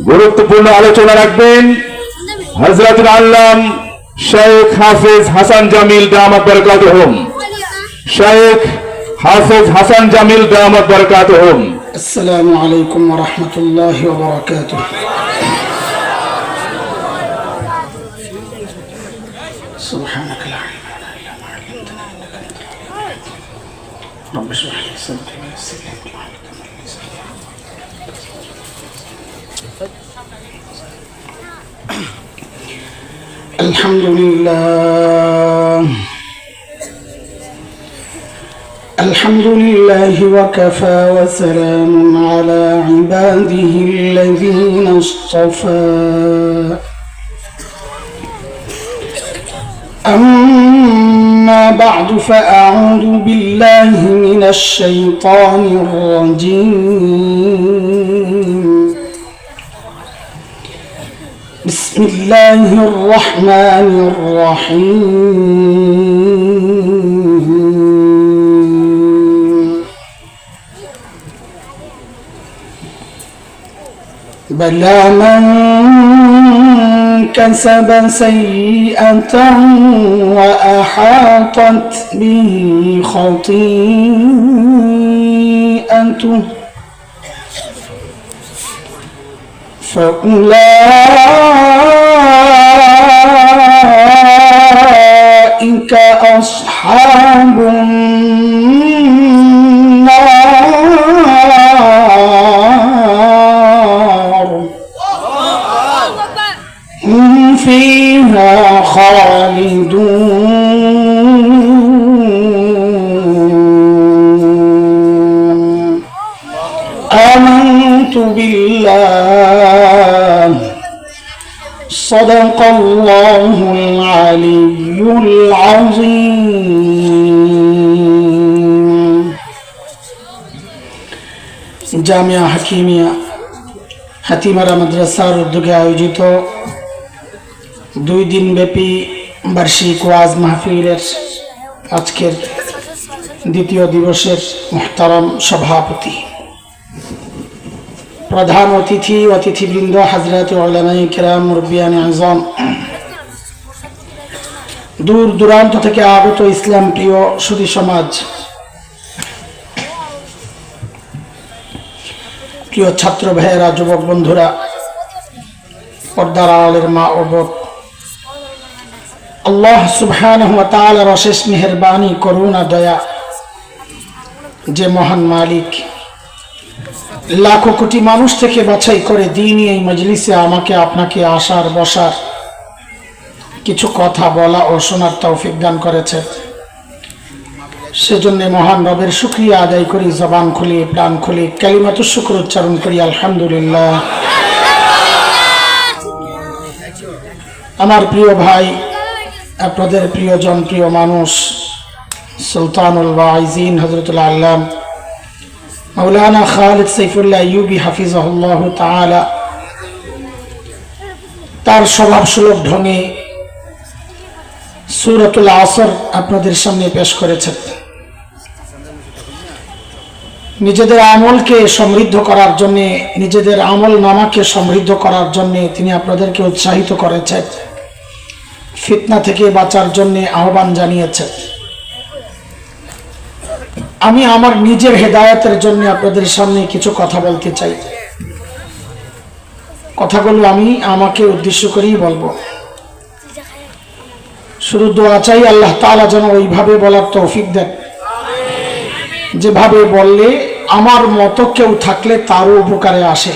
গুরুত্বপূর্ণ আলোচনা রাখবেন হযরতুল আল্লাম শেখ হাফেজ হাসান জামিল দামাত বরকাতুহুম। শেখ হাফেজ হাসান জামিল দামাত বরকাতুহুম। আসসালামু আলাইকুম ওয়া রাহমাতুল্লাহি ওয়া বারাকাতুহু। সুবহানাকা লা ইলমা লানা ইল্লা মা 'allamtana innaka antal alim। রব্বি ইশরাহ লি সাদরি ওয়া ইয়াসসির লি আমরি আলহামদুলিল্লাহ الحمد لله وكفى وسلام على عباده الذين اصطفى أما بعد فأعوذ بالله من الشيطان الرجيم بسم الله الرحمن الرحيم بلى من كسب سيئة وأحاطت به خطيئته فأولئك أصحاب النار هم فيها خالدون آمنت بالله صدق الله العلي العظيم জামিয়া হাকিমিয়া হাতিমারা মাদ্রাসার উদ্যোগে আয়োজিত 2 দিন ব্যাপী বার্ষিক ওয়াজ মাহফিলের আজকের দ্বিতীয় দিবসের মুহতারাম সভাপতি, প্রধান অতিথি অতিথিবৃন্দ, হযরত উলামায়ে কেরাম, মুরব্বিয়ানে আযম, দূর দূরান্ত থেকে আগত ইসলাম প্রিয় সুধী সমাজ, প্রিয় ছাত্র ভাইয়েরা, যুবক বন্ধুরা, পর্দার আড়ালের মা ও বোন, আল্লাহ সুবহানাহু ওয়া তাআলার অশেষ মেহেরবানি, করুণা, দয়া, যে মহান মালিক লাখো কোটি মানুষ থেকে বাছাই করে দ্বীনি এই মজলিসে আমাকে আপনাকে আসার বসার, কিছু কথা বলা ও শোনার তৌফিক দান করেছে। সেজন্য মহান রবের শুকরিয়া আদায় করি, জবান খুলি, প্রাণ খুলি, কালিমাতুশ শুকর উচ্চারণ করি, আলহামদুলিল্লাহ। আমার প্রিয় ভাই, আপনাদের প্রিয়জন, প্রিয় মানুষ, সুলতানুল ওয়াইজিন হযরতুল আল্লাম মাওলানা খালিদ সাইফুল্লাহ আইয়ুবী হাফিজাহুল্লাহ তাআলা তার স্বভাব সুলভ ঢঙে সূরাতুল আসর আপনাদের সামনে পেশ করেছেন। নিজেদের আমলকে সমৃদ্ধ করার জন্য, নিজেদের আমল নামাকে সমৃদ্ধ করার জন্য তিনি আপনাদেরকে উৎসাহিত করেছেন, ফিতনা থেকে বাঁচার জন্য আহ্বান জানিয়েছেন। আমি আমার নিজের হেদায়েতের জন্য আপনাদের সামনে কিছু কথা বলতে চাই। কথাগুলো আমি আমাকে উদ্দেশ্য করেই বলবো। শুধু দোয়া চাই আল্লাহ তাআলা যেন ওইভাবে বলার তৌফিক দেন, যেভাবে বললে আমার মতো কেউ থাকলে তারও উপকারে আসে।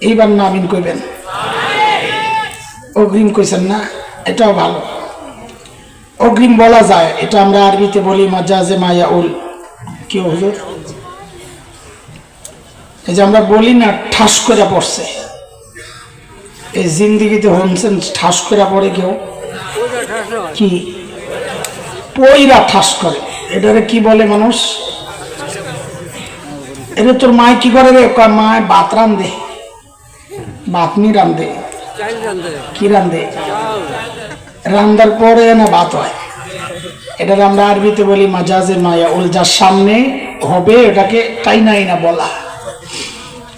এইবার না আমিন কইবেন, অগ্রিম কইছেন না, এটাও ভালো। অগ্রিম বলা যায়, এটা আমরা আরবিতে বলি মাজাজে মায়াউল। কি হুজুর, এই যে আমরা বলি না ঠাস করে পড়ছে, এই জিন্দিগিতে হনছেন ঠাস করে পড়ে কেউ? কি পইরা ঠাস করে, এটারে কি বলে মানুষ? এটা তোর মায় কি করে রে? মায় ভাত রান্ধে, ভাত নি রান্ধে, কি রান্ধে? রান্দার পরে না ভাত হয়। এটা আমরা আরবিতে বলি মাজাজে মায়াউল, যার সামনে হবে এটাকে টাইনা আইনা বলা।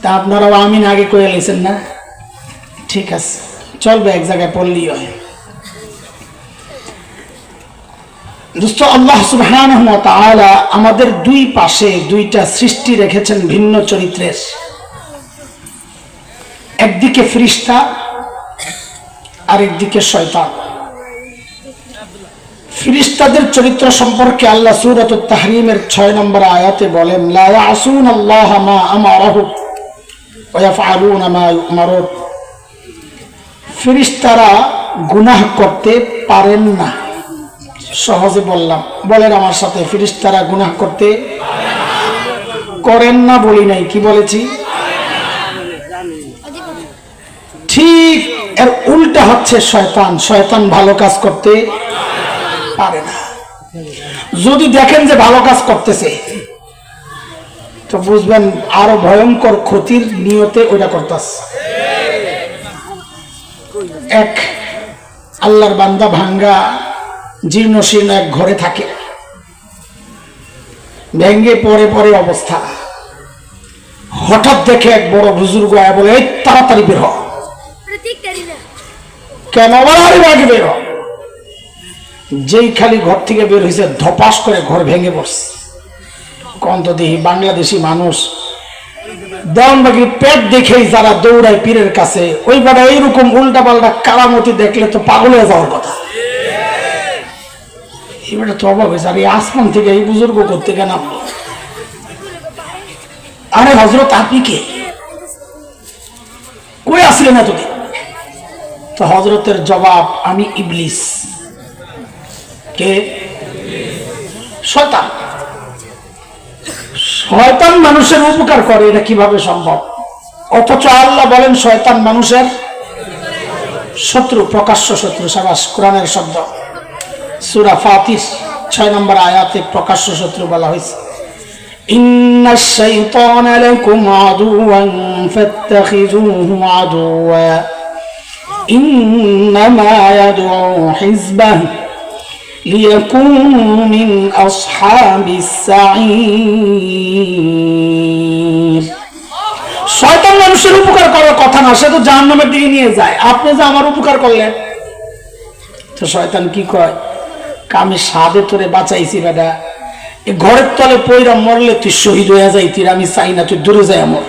তা আপনারাও আমিন আগে কয়ে লেছেন না? ঠিক আছে, চলবে, এক জায়গায় পড়লেই হয়। দোস্ত, আল্লাহ সুবহানাহু ওয়া তাআলা আমাদের দুই পাশে দুইটা সৃষ্টি রেখেছেন ভিন্ন চরিত্রের। একদিকে ফেরেশতা আর একদিকে শয়তান। ফেরেশতাদের চরিত্র সম্পর্কে আল্লাহ সূরাতুত তাহরিমের 6 নম্বর আয়াতে বলেন, লা ইয়াসুনাল্লাহা মা আমারাহুম ওয়া ইয়াফআলুনা মা ইউমারুন। ফেরেশতারা গুনাহ করতে পারেন না। সহজে বললাম, বলেন আমার সাথে, ফেরেশতারা গুনাহ করতে করেন না বলি নাই, কি বলেছি? ঠিক এর উল্টা হচ্ছে শয়তান। শয়তান ভালো কাজ করতে পারে না। যদি দেখেন যে ভালো কাজ করতেছে, তো বুঝবেন আরো ভয়ঙ্কর ক্ষতির নিয়তে ওইটা করতেছে। এক আল্লাহর বান্দা ভাঙ্গা জীর্ণ শীর্ণ এক ঘরে থাকে, ভেঙ্গে পরে পরে অবস্থা। হঠাৎ দেখে এক বড় বুজুর্গ আয়া বলে, এই তাড়াতাড়ি বের হ। কেন? আগে বের হ। যেই খালি ঘর থেকে বের হয়েছে, ধপাস করে ঘর ভেঙে পড়ছে। কন্ত দেখি বাংলাদেশি মানুষ দেওয়ানবাগির পেট দেখেই যারা দৌড়ায় পীরের কাছে, ওই বেটা এইরকম উল্টা পাল্টা কারামতি দেখলে তো পাগল হয়ে যাওয়ার কথা। এবারে তো অবাক হয়েছে, আর এই আসমান থেকে এই বুজুর্গ করতে কেন? আরে হযরত, আপনি কে? কই আসলেন এতদিন? তো হযরতের জবাব, আমি ইবলিস। কে? শয়তান। শয়তান মানুষের উপকার করে, এটা কিভাবে সম্ভব? অথচ আল্লাহ বলেন শয়তান মানুষের শত্রু, প্রকাশ্য শত্রু। সাবাস, কোরআনের শব্দ। সূরা ফাতির 6 নম্বর আয়াতে প্রকাশ্য শত্রু বলা হয়েছে। ইন্নাশ শাইতানা লাকুম আদুওয়ান ফাত্তাখিযুহু আদুওয়া ইন্নামা ইয়াদউ হিজবাহু লিয়াকুনু মিন আসহাবিস সাঈর। শয়তান মানুষের উপকার করার কথা না, সে তো জাহান্নামের দিকে নিয়ে যায়। আপনি যে আমার উপকার করলেন, তো শয়তান কি কয়, আমি সাদে তোরে বাঁচাইছি বেটা, এই ঘরের তলে পইরা মরলে তুই শহীদ হয়ে যাইতি, আমি চাই না, তুই দূরে যাই। আমার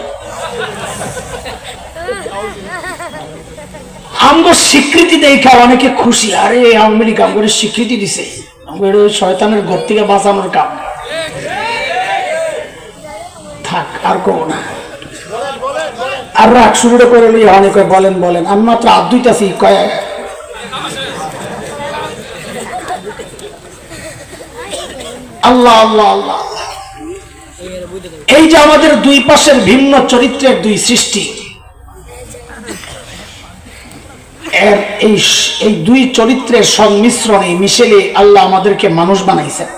আমগো স্বীকৃতি দেখা অনেকে খুশি, আরে আওয়ামী লীগ আমগো স্বীকৃতি দিছে, আমগো শয়তানের ঘর থেকে বাঁচানোর কাম। থাক, আর কব না। আর রাগ শুরুটা করে লই, অনেকে বলেন বলেন, আমি মাত্র আর দুইটাছি কয়। আল্লাহ আল্লাহ আল্লাহ। এই যে আমাদের দুই পাশের ভিন্ন চরিত্রের দুই সৃষ্টি, এর এই দুই চরিত্রের সংমিশ্রণে মিশেলে আল্লাহ আমাদেরকে মানুষ বানাইছেন।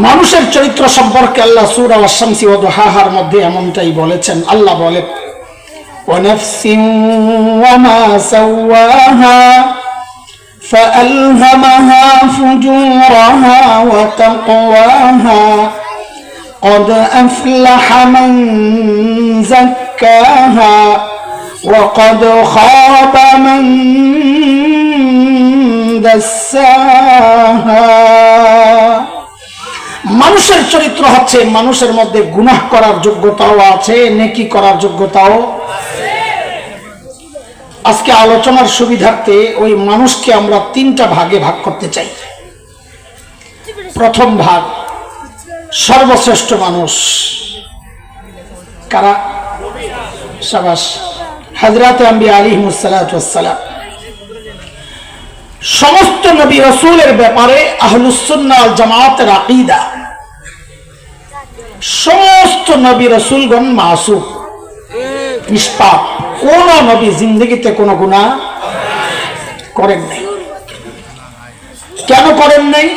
মানুষের চরিত্র সম্পর্কে আল্লাহ সূরা আশ-শামসি ওয়া দুহাহার মধ্যে এমনটাই বলেছেন। আল্লাহ বলেন, ওয়া নাফসিন ওয়া মা সাওয়াহা فألهمها فجورها وتقواها قد أفلح من زكاها وقد خاب من دساها। মানুষের চরিত্র হচ্ছে, মানুষের মধ্যে গুনাহ করার যোগ্যতাও আছে, নেকি করার যোগ্যতাও আছে। আজকে আলোচনার সুবিধার্থে ওই মানুষকে আমরা 3টা ভাগে ভাগ করতে চাই। প্রথম ভাগ, সর্বশ্রেষ্ঠ মানুষ কারা? সাবাস, হযরতে আম্বিয়া আলাইহিমুস সালাতু ওয়াস সালাম। সমস্ত নবী রাসূলের ব্যাপারে আহলুস সুন্নাহ ওয়াল জামাতের আকীদা, সমস্ত নবী রাসূলগণ মাসুম, নিষ্পাপ। কোন নবী জিন্দেগিতে কোনো গুনাহ করেন নাই। কেন করেন নাই?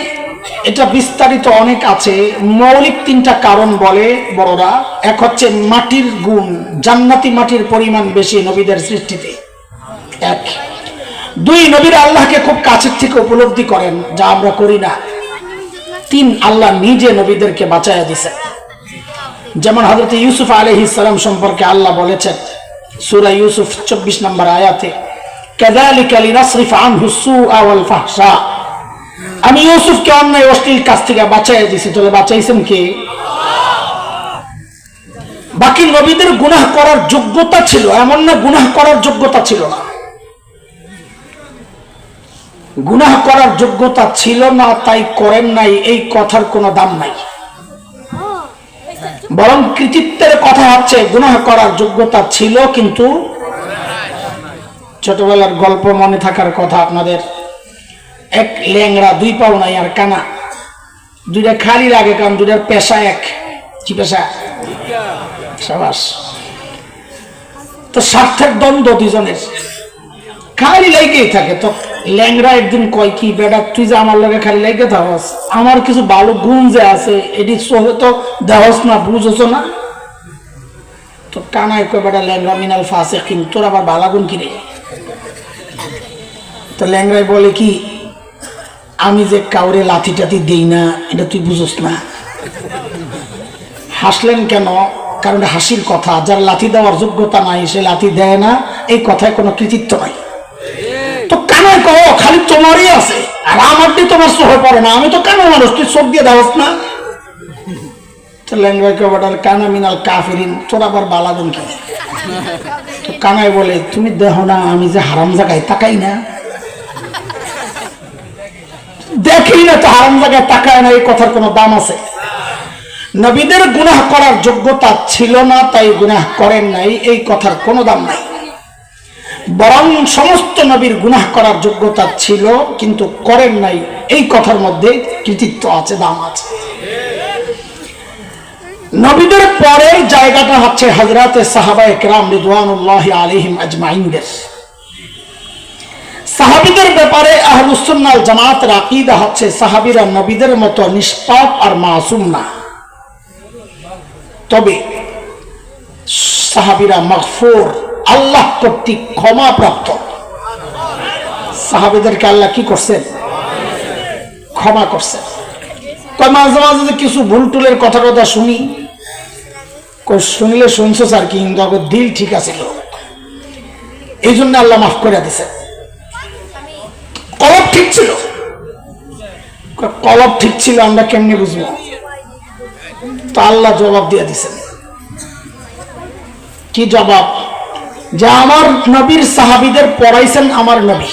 এটা বিস্তারিত অনেক আছে। মৌলিক 3টা কারণ বলে বড়রা। এক হচ্ছে মাটির গুণ, জান্নাতি মাটির পরিমাণ বেশি নবীদের সৃষ্টিতে। 1, 2, নবীরা আল্লাহকে খুব কাছের থেকে উপলব্ধি করেন, যা আমরা করি না। 3, আল্লাহ নিজে নবীদেরকে বাঁচাইয়া দিয়েছেন। যেমন হযরত ইউসুফ আলাইহিস সালাম সম্পর্কে আল্লাহ বলেছেন, সূরা ইউসুফ 24 নম্বর আয়াতে, কাযালিকা লিনাসরিফ আনহু সুআ ওয়াল ফাহশা, আমি ইউসুফকে অন্যায় অশ্লীল কাজ থেকে বাঁচাইয়া দিয়েছি। তাহলে বাঁচাইছেন কে? বাকি নবীদের গুনাহ করার যোগ্যতা ছিল, এমন না গুনাহ করার যোগ্যতা ছিল না। গুনাহ করার যোগ্যতা ছিল না তাই করেন নাই, এই কথার কোনো দাম নাই। বরং কৃতিত্বের কথা হচ্ছে গুনাহ করার যোগ্যতা ছিল কিন্তু। ছোটবেলার গল্প মনে থাকার কথা আপনাদের, এক ল্যাংড়া, 2 পাও নাই আর কানা, দুইটা খালি লাগে, কারণ দুইটার পেশা এক। কি পেশা? সাবাস। তো স্বার্থের দ্বন্দ্ব দুজনের, খালি লাইগেই থাকে। তো ল্যাংড়া একদিন কয়, কি বেটা তুই যে আমার লগে খালি লাইগে থাকস, আমার কিছু ভালো গুণ যে আছে এটি চোখে তো দেহস না, বুঝছ না। তো কানায় কয়, বেটা ল্যাংড়া মিনাল ফাসে, কিন্তু তোর আবার ভালো গুণ কিনে। তো ল্যাংড়ায় বলে কি, আমি যে কাউরে লাথি টাথি দেই না, এটা তুই বুঝস না। হাসলেন কেন? কারণ হাসির কথা, যার লাথি দেওয়ার যোগ্যতা নাই সে লাথি দেয় না, এই কথায় কোনো কৃতিত্ব নাই। তো কানায় কহ, খালি তোমারই আছে, আর আমার দিয়ে তোমার চোখে পড়ে না, আমি তো কানা মানুষ, তুই চোখ দিয়ে দেওয়াস না। তো ল্যাংড়ায় কয়, বেটার কানা মিনাল কাফিরিন, তোর আবার বালাগুন কি? তো কানায় বলে, তুমি দেখো না আমি যে হারাম জায়গায় তাকাই না, দেখি না তো হারাম জায়গায় তাকায় না, এই কথার কোনো দাম আছে? নবীদের গুনাহ করার যোগ্যতা ছিল না তাই গুনাহ করেন নাই, এই কথার কোনো দাম নাই। বরং সমস্ত নবীর গুনাহ করার যোগ্যতা ছিল কিন্তু করেন নাই, এই কথার মধ্যে কৃতিত্ব আছে, দাম আছে। নবীদের পরের জায়গাটা হচ্ছে হযরতে সাহাবায়ে কেরাম রিদওয়ানুল্লাহি আলাইহিম আজমাইনদের। সাহাবীদের ব্যাপারে আহলুস সুন্নাহ ওয়াল জামাতের আকীদা হচ্ছে সাহাবীরা নবীদের মতো নিষ্পাপ আর মাসুম না, তবে সাহাবীরা মাগফুর, আল্লাহ কর্তৃক ক্ষমা প্রাপ্ত। সাহাবীদেরকে আল্লাহ কি করছেন? ক্ষমা করছেন। মাঝে মাঝে কিছু ভুল টুলের কথা শুনি, শুনলে শুনছো স্যার, কিন্তু আমার দিল ঠিক আছিল, এই জন্য আল্লাহ মাফ করে দিছে। কলব ঠিক ছিল, কলব ঠিক ছিল, আমরা কেমনে বুঝবো? তো আল্লাহ জবাব দিয়ে দিছেন। কি জবাব? যে আমার নবীর সাহাবীদের পড়াইছেন আমার নবী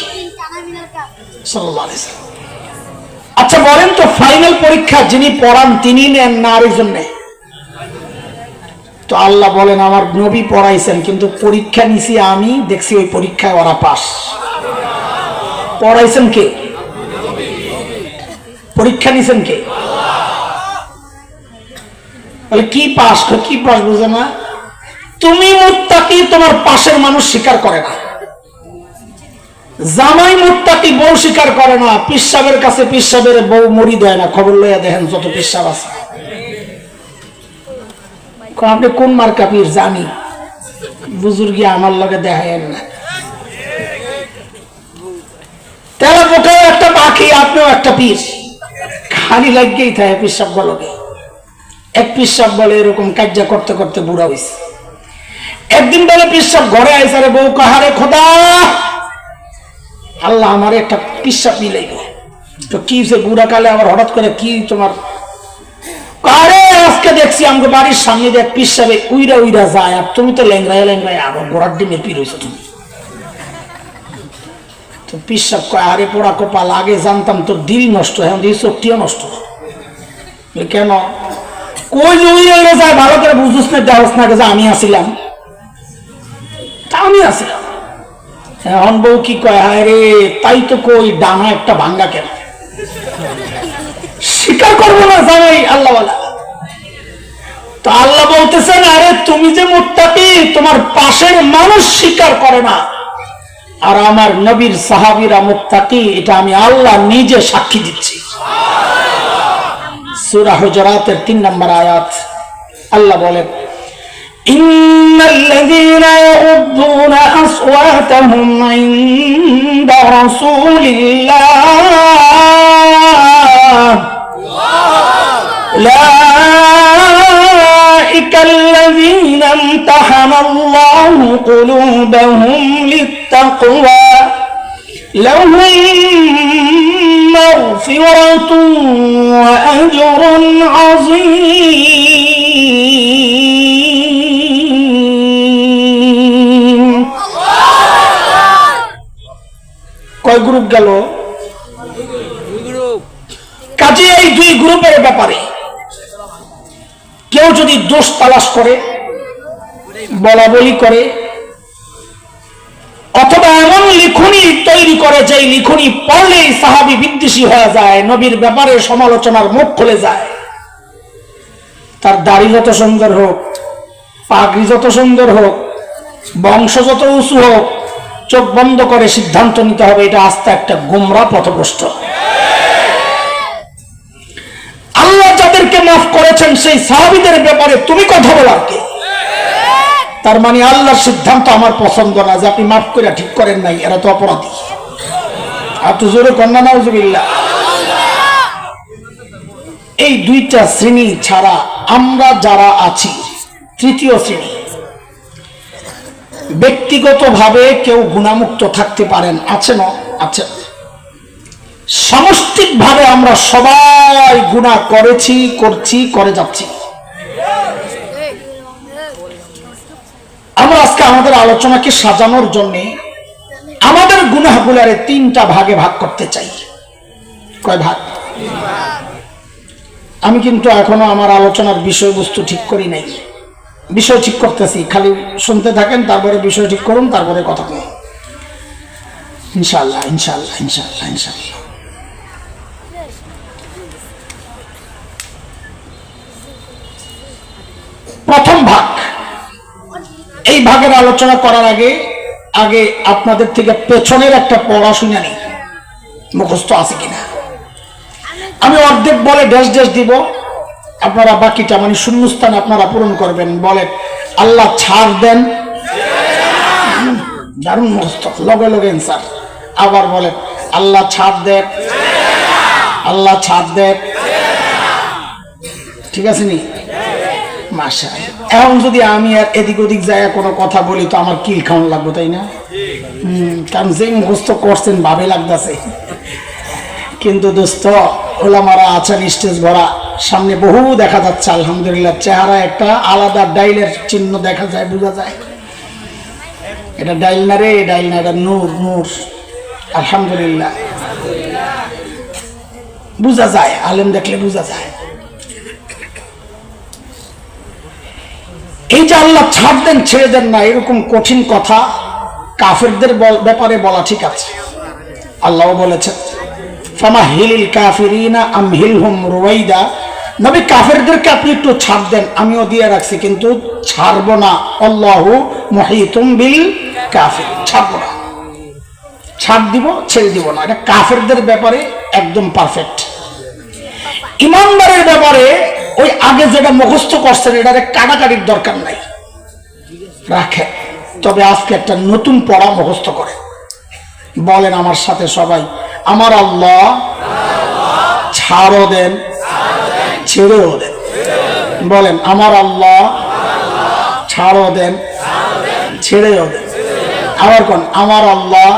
সাল্লাল্লাহু আলাইহি ওয়াসাল্লাম। আচ্ছা বলেন তো, ফাইনাল পরীক্ষা যিনি পড়ান তিনি নেন না আরেকজনে? তো আল্লাহ বলেন আমার নবী পড়াইছেন, কিন্তু পরীক্ষা নিছি আমি, দেখছি ওই পরীক্ষায় ওরা পাস। পড়াইছেন কে? পরীক্ষা নিছেন কে? বলে কি পাস? কি পাস বুঝে না? তুমি মুত্তাকি, তোমার পাশের মানুষ স্বীকার করে না। জামাই মুত্তাকি, বউ স্বীকার করে না। পিসাবের কাছে পিসাবের বউ মরি দেয় না, খবর লইয়া দেখেন যত পিসাব আছে। আপনি কোন মার্কা পীর? জানি, বুজুর্গি আমার লগে দেখায়েন না। তেলা পোকাও একটা পাখি, আপনিও একটা পীর, খালি লাগেই থাকে পিসাব বলকে। এক পিসাব বলে এরকম কার্য করতে করতে বুড়া হয়েছে। একদিন বলে পিসাব ঘরে আইসা, রে বউ কাহারে খোদা, আল্লাহ আমার একটা পিসাব মিলাইবে। তো কি সে বুড়া কালে আবার হঠাৎ করে কি তোমার? আরে আজকে দেখছি আমাকে বাড়ির সামনে দেখ পিসাবে উইরা উইরা যায়, আর তুমি তো ল্যাংরায় ল্যাংরায় আবার গোড়ার ডিমের পীর হয়েছো তুমি। তো পিসাব কয়, আরে পোড়া কপাল, আগে জানতাম তোর দিল নষ্ট, এখন দিল চোখটিও নষ্ট। কেন? কই যে উইরা উইরা যায়, ভালো করে বুঝুস না, দেওয়াস না যে আমি আসিলাম, তা আমি আসিলাম। এখন বউ কি কয়, হায় রে তাই তো, কই ডানা একটা ভাঙ্গা কেন? স্বীকার করবো না জানাই আল্লাহওয়ালা। তো আল্লাহ বলতেছেন, আরে তুমি যে মুত্তাকি, তোমার পাশের মানুষ স্বীকার করে না, আর আমার নবীর সাহাবীরা মুত্তাকি, এটা আমি আল্লাহ নিজে সাক্ষী দিচ্ছি। সূরা হুজুরাতের 3 নম্বর আয়াত আল্লাহ বলেন, ইন্নাল্লাযীনা ইয়াগুদ্দুনা আসওয়াতাহুম ইনদা রাসূলিল্লাহ উলাইকা الذين امتحن الله قلوبهم للتقوى لهم مغفرة وأجر عظيم. কয় গ্রুপ গেল? কাজে এই দুই গ্রুপের ব্যাপারে কেউ যদি দোষ তালাশ করে, বলা বলি করে, অথবা এমন লিখনি তৈরি করে যে লিখনি পড়লেই সাহাবী বিদ্বেষী হয়ে যায়, নবীর ব্যাপারে সমালোচনার মুখ খুলে যায়, তার দাড়ি যত সুন্দর হোক, পাগড়ি যত সুন্দর হোক, বংশ যত উঁচু হোক, চোখ বন্ধ করে সিদ্ধান্ত নিতে হবে এটা আস্তে একটা গোমরা পথভ্রষ্ট। আল্লাহ যাদেরকে মাফ করেছেন সেই সাহাবীদের ব্যাপারে তুমি কথা বলার কে? তার মানে আল্লাহর সিদ্ধান্ত আমার পছন্দ না, যে আপনি মাফ করে ঠিক করেন নাই, এরা তো অপরাধী। আর তো জোরে কন্যা নাউজুবিল্লাহ। এই দুইটা শ্রেণী ছাড়া আমরা যারা আছি তৃতীয় শ্রেণী, ব্যক্তিগতভাবে কেউ গুণামুক্ত থাকতে পারেন, আছে না? আছে। সামষ্টিকভাবে আমরা সবাই গুনাহ করেছি, করছি, করে যাচ্ছি। আমরা আজকে আমাদের আলোচনাকে সাজানোর জন্য আমাদের গুনাহগুলারে তিনটা ভাগে ভাগ করতে চাই। কয় ভাগ? আমি কিন্তু এখনো আমার আলোচনার বিষয়বস্তু ঠিক করি নাই, বিষয় ঠিক করতেছি, খালি শুনতে থাকেন, তারপরে বিষয় ঠিক করুন, তারপরে কথা বলুন ইনশাআল্লাহ ইনশাআল্লাহ ইনশাআল্লাহ ইনশাআল্লাহ। প্রথম ভাগ, এই ভাগের আলোচনা করার আগে আপনাদের থেকে পেছনের একটা পড়া শুনে নেই, মুখস্থ আছে কিনা। আমি অর্ধেক বলে ড্যাশ ড্যাশ দিব, আপনারা বাকিটা মানে শূন্যস্থান আপনারা পূরণ করবেন। বলেন আল্লাহ ছাড় দেন, দারুণ মুখস্থ, লগে লগে অ্যান্সার। আবার বলেন আল্লাহ ছাড় দেন, আল্লাহ ছাড় দেন। ঠিক আছে নি? মাশাআল্লাহ। এখন যদি আমি আর এদিক ওদিক যায় কোনো কথা বলি তো আমার কিল খাওয়ানো লাগবে, তাই না? কারণ যে মুখস্থ করছেন ভাবে লাগতেছে। কিন্তু দোস্ত ওলামারা আছেন স্টেজ ভরা, সামনে বহু দেখা যাচ্ছে আলহামদুলিল্লাহ, চেহারা একটা আলাদা ডাইলের চিহ্ন দেখা যায়, বোঝা যায় এটা ডাইল না রে, ডাইল না, এটা নূর, নূর আলহামদুলিল্লাহ বোঝা যায়, আলেম দেখলে বোঝা যায়। এই যে আল্লাহ ছাড় দেন ছেড়ে দেন না, এরকম কঠিন কথা কাফেরদের ব্যাপারে বলা ঠিক আছে। আল্লাহ বলেছেন ফামাহিলিল কাফিরিনা আমহিলহুম রুওয়াইদা, নবী কাফেরদেরকে আপনি একটু ছাড় দেন, আমিও দিয়ে রাখছি, কিন্তু ছাড়বো না। আল্লাহু মুহিতুম বিল কাফির, ছাড়বো না, ছাড় দিব, ছেড়ে দিব না। এটা কাফেরদের ব্যাপারে একদম পারফেক্ট। ইমানদারের ব্যাপারে ওই আগে যেটা মুখস্থ করছেন এটারে কাটাকাটির দরকার নাই, রাখেন। তবে আজকে একটা নতুন পড়া মুখস্থ করে বলেন আমার সাথে সবাই, আমার আল্লাহ ছাড়ও দেন, ছেড়েও দেন। বলেন আমার আল্লাহ ছাড়ও দেন, ছেড়েও দেন। আবার কোন আমার আল্লাহ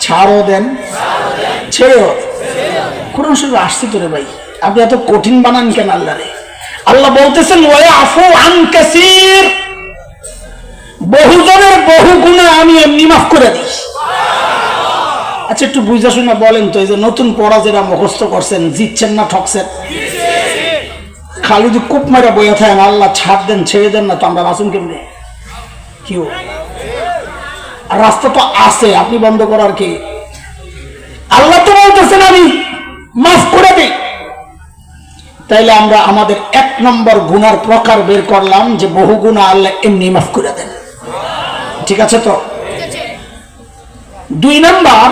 ছাড়ও দেন, ছেড়েও দেন। কোরআন শরীফে আসছে তো রে ভাই, আপনি এত কঠিন বানান কেন আল্লাহরে? আল্লাহ বলতেছেন ওয়াফু আন কাসীর, বহুজনের বহু গুনাহ আমি এমনি মাফ করে দিই। আচ্ছা একটু বুঝা শুনে বলেন তো, এই যে নতুন পড়া যেটা মুখস্থ করছেন, জিতছেন না ঠকছেন? খালি যদি কূপ মারা বইয়া থাকেন আল্লাহ ছাড় দেন ছেড়ে দেন না, তো আমরা বাঁচুন কেমনে? কি রাস্তা তো আছে, আপনি বন্ধ করার কি? আল্লাহ তো বলতেছেন আমি মাফ করে দিই। তাইলে আমরা আমাদের এক নম্বর গুনার প্রকার বের করলাম যে বহু গুনাহ আল্লাহ এমনি মাফ করে দেন, ঠিক আছে তো? দুই নম্বর,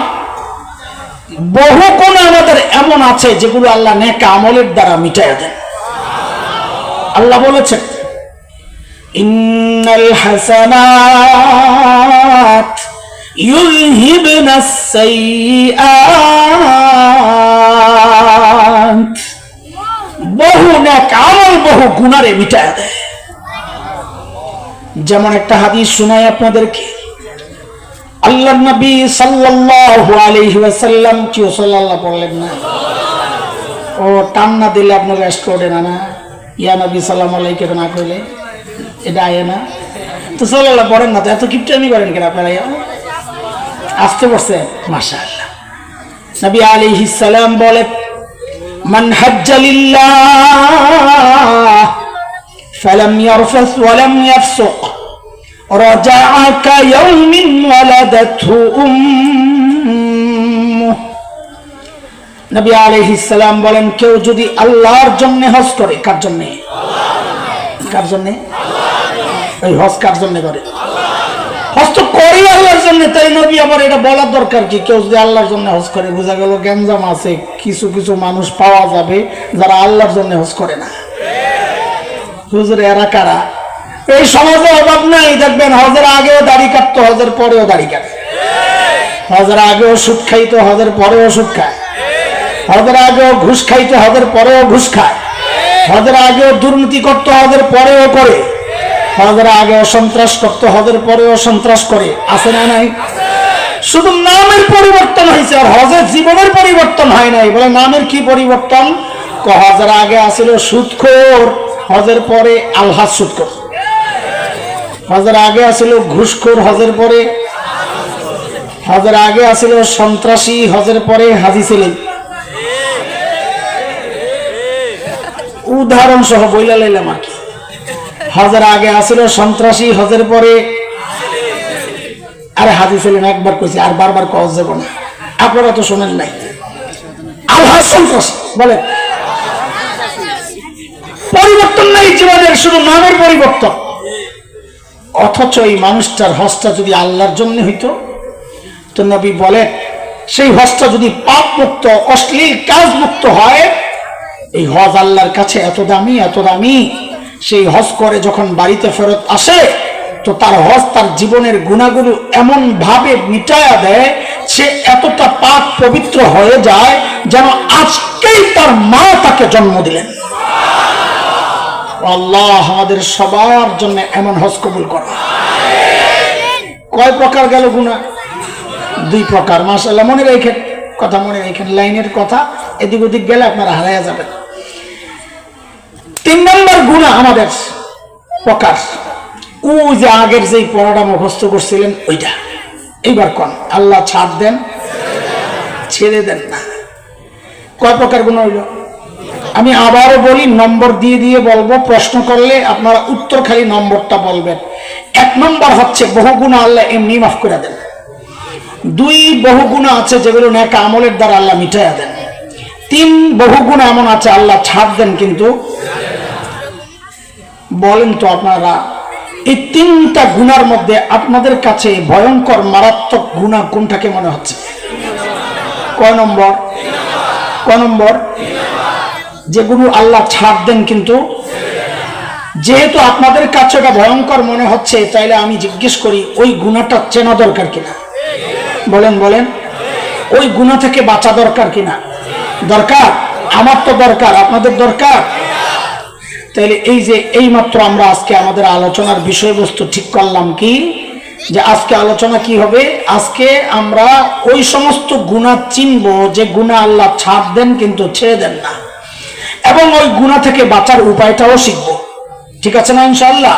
বহু গুনাহ আমাদের এমন আছে যেগুলো আল্লাহ নেক আমলের দ্বারা মিটাইয়া দেন। আল্লাহ বলেছেন ইন্নাল হাসানাত ইউযহিবনাস সাইয়্যাত, বহু নেক আমল বহু গুনারে মিটাইয়া দেয়। যেমন একটা হাদিস শোনাই আপনাদেরকে, আল্লাহর নবী সাল্লাল্লাহু আলাইহি ওয়াসাল্লাম, কি সাল্লাল্লাহ বললেন না? ও টান না দিলে আপনার রেস্ট করে না, না ইয়া নবী সাল্লাম আলাইকে না কইলে এটা আয় না তো সাল্লাল্লাহ পড়েন না তো, এত কিপটামি করেন কেন আপনারা? আসতে বসে মাশাআল্লাহ। নবী আলাইহিস সালাম বলে, মান হাজ্জা লিল্লাহ ফালাম ইয়ারফাস ওয়া লাম ইয়াফসুক রাজাআ কায়াউমিন ওয়ালাদাতহু উম্মুহ। নবী আলাইহিস সালাম বলেন, কেউ যদি আল্লাহর জন্য হজ করে, কার জন্য? কার জন্য? এই হজ কার জন্য করে? হজ তো করি আল্লাহর জন্য, তাই নবী আবার এটা বলার দরকার কি? কেউ যদি আল্লাহর জন্য হজ করে, বোঝা গেল গ্যাঞ্জাম আছে। কিছু কিছু মানুষ পাওয়া যাবে যারা আল্লাহর জন্য হজ করে না। হুজুর এরা কারা? এই সমাজে অভাব নাই, দেখবেন হজের আগেও দাড়ি কাটতো, হজের পরেও দাড়ি কাটে। হজের আগেও সুদ খাইতো, হজের পরেও সুদ খায়। হজের আগেও ঘুষ খাইতো, হজের পরেও ঘুষ খায়। হজের আগেও দুর্নীতি করতো, হজের পরেও করে। হজের আগেও সন্ত্রাস করতো, হজের পরেও সন্ত্রাস করে। আছে না নাই? শুধু নামের পরিবর্তন হয়েছে, আর হজের জীবনের পরিবর্তন হয় নাই। বলে নামের কি পরিবর্তন? হজের আগে আসিল সুদখোর, হজের পরে আলহাজ সুদখোর। হজের আগে আসিল ঘুষখোর, হজের পরে। হজের আগে আসিল সন্ত্রাসী, হজের পরে হাজি ছিলেন। উদাহরণ সহ বইলা লাইলাম আর কি। হজের আগে আসিল সন্ত্রাসী, হজের পরে আরে হাজি ছিলেন। একবার কইছি, আর বারবার কওয়া যাবে না, আপনারা তো শোনেন নাই। আলহাজ সন্ত্রাসী বলে, পরিবর্তন নাই জীবনের, শুধু নামের পরিবর্তন। অথচ এই মানুষটার হজটা যদি আল্লাহর জন্য হইতো, তো নবী বলে সেই হজটা যদি পাপ মুক্ত, অশ্লীল কাজ মুক্ত হয়, এই হজ আল্লাহর কাছে এত দামি, এত দামি। সেই হজ করে যখন বাড়িতে ফেরত আসে, তো তার হজ তার জীবনের গুণাগুলো এমন ভাবে মিটায়া দেয়, সে এতটা পাক পবিত্র হয়ে যায় যেন আজকেই তার মা তাকে জন্ম দিলেন। আল্লাহ আমাদের সবার জন্য এমন হজ কবুল করে। কয় প্রকার গেল গুনাহ? 2 প্রকার। মাশাআল্লাহ, মনে রাখেন কথা, মনে রাখেন লাইনের কথা, এদিক ওদিক গেলে আপনারা হারাইয়া যাবেন। 3 নম্বর গুনাহ আমাদের প্রকার, ও যে আগের যেই পড়াটা মুখস্থ করছিলেন ওইটা। এইবার কোন আল্লাহ ছাড় দেন, ছেড়ে দেন না। কয় প্রকার গুনাহ হইল? আমি আবারও বলি, নম্বর দিয়ে দিয়ে বলবো, প্রশ্ন করলে আপনারা উত্তর খালি নম্বরটা বলবেন। 1 নম্বর হচ্ছে বহু গুনাহ আল্লাহ এমনি মাফ করে দেন। 2 বহু গুনাহ আছে যেগুলো নেক আমলের দ্বারা আল্লাহ মিটাইয়া দেন। 3 বহু গুনাহ এমন আছে আল্লাহ ছাড় দেন কিন্তু। বলেন তো আপনারা, এই 3টা গুনার মধ্যে আপনাদের কাছে ভয়ঙ্কর মারাত্মক গুনাহ কোনটাকে মনে হচ্ছে? কয় নম্বর? কয় নম্বর? যেগুলো আল্লাহ ছাড় দেন কিন্তু। যেহেতু আপনাদের কাছে এটা ভয়ঙ্কর মনে হচ্ছে, তাইলে আমি জিজ্ঞেস করি, ওই গুনাহটা চেনা দরকার কিনা? বলেন বলেন, ওই গুনাহ থেকে বাঁচা দরকার কিনা? দরকার। আমার তো দরকার, আপনাদের দরকার। তাইলে এই যে এইমাত্র আমরা আজকে আমাদের আলোচনার বিষয়বস্তু ঠিক করলাম কি, যে আজকে আলোচনা কি হবে? আজকে আমরা ওই সমস্ত গুনাহ চিনব যে গুনাহ আল্লাহ ছাড় দেন কিন্তু ছেড়ে দেন না, এবং ওই গুনাহ থেকে বাঁচার উপায়টাও শিখব। ঠিক আছে না ইনশাআল্লাহ?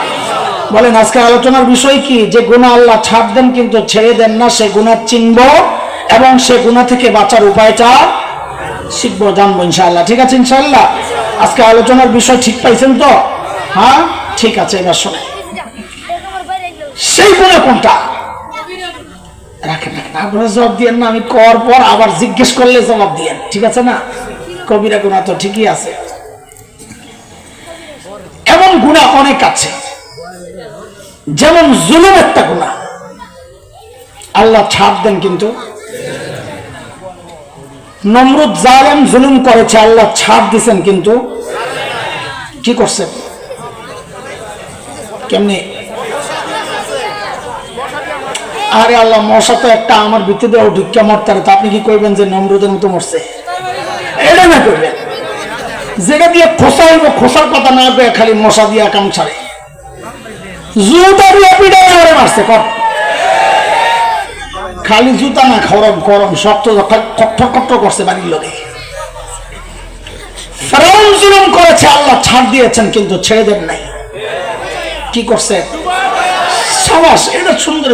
বলেন আজকে আলোচনার বিষয় কি? যে গুনাহ আল্লাহ ছাড় দেন কিন্তু ছেড়ে দেন না, সে গুনাহ চিনব এবং সে গুনাহ থেকে বাঁচার উপায়টা শিখবো, জানবো ইনশাআল্লাহ। ঠিক আছে ইনশাআল্লাহ? আজকে আলোচনার বিষয় ঠিক পাইছেন তো? হ্যাঁ, ঠিক আছে। এবার শোনেন, সেই গুনাহ কোনটা? রাখেন রাখেন, আপনারা জবাব দিয়েন না, আমি কর পর আবার জিজ্ঞেস করলে জবাব দিয়েন। ঠিক আছে না? কবিরা গুনাহ তো ঠিকই আছে। এমন গুনাহ অনেক আছে, যেমন জুলুম একটা গুনাহ, আল্লাহ ছাড় দেন কিন্তু। নমরুদ জালেম জুলুম করেছে, আল্লাহ ছাড় দিয়েছেন কিন্তু কি করছেন? কেমনি? আরে আল্লাহ, মশা তো একটা আমার ভিতরে ঢুকিয়া মরতে, আপনি কি কইবেন যে নমরুদের মতো মরছে? এটা না করবেন, যেটা দিয়ে খোসা হইব খোসার কথা না কয়ে খালি মশা দিয়া কাম ছাড়ে। জুতা দিয়ে পিটাই করে মারছে কট, খালি জুতা না, গরম গরম শক্ত কট্ট করছে বাড়ির লোকে। ফেরাউন জুলুম করেছে, আল্লাহ ছাড় দিয়েছেন কিন্তু ছেড়ে দেন নাই। কি করছে? সাবাস, এটা সুন্দর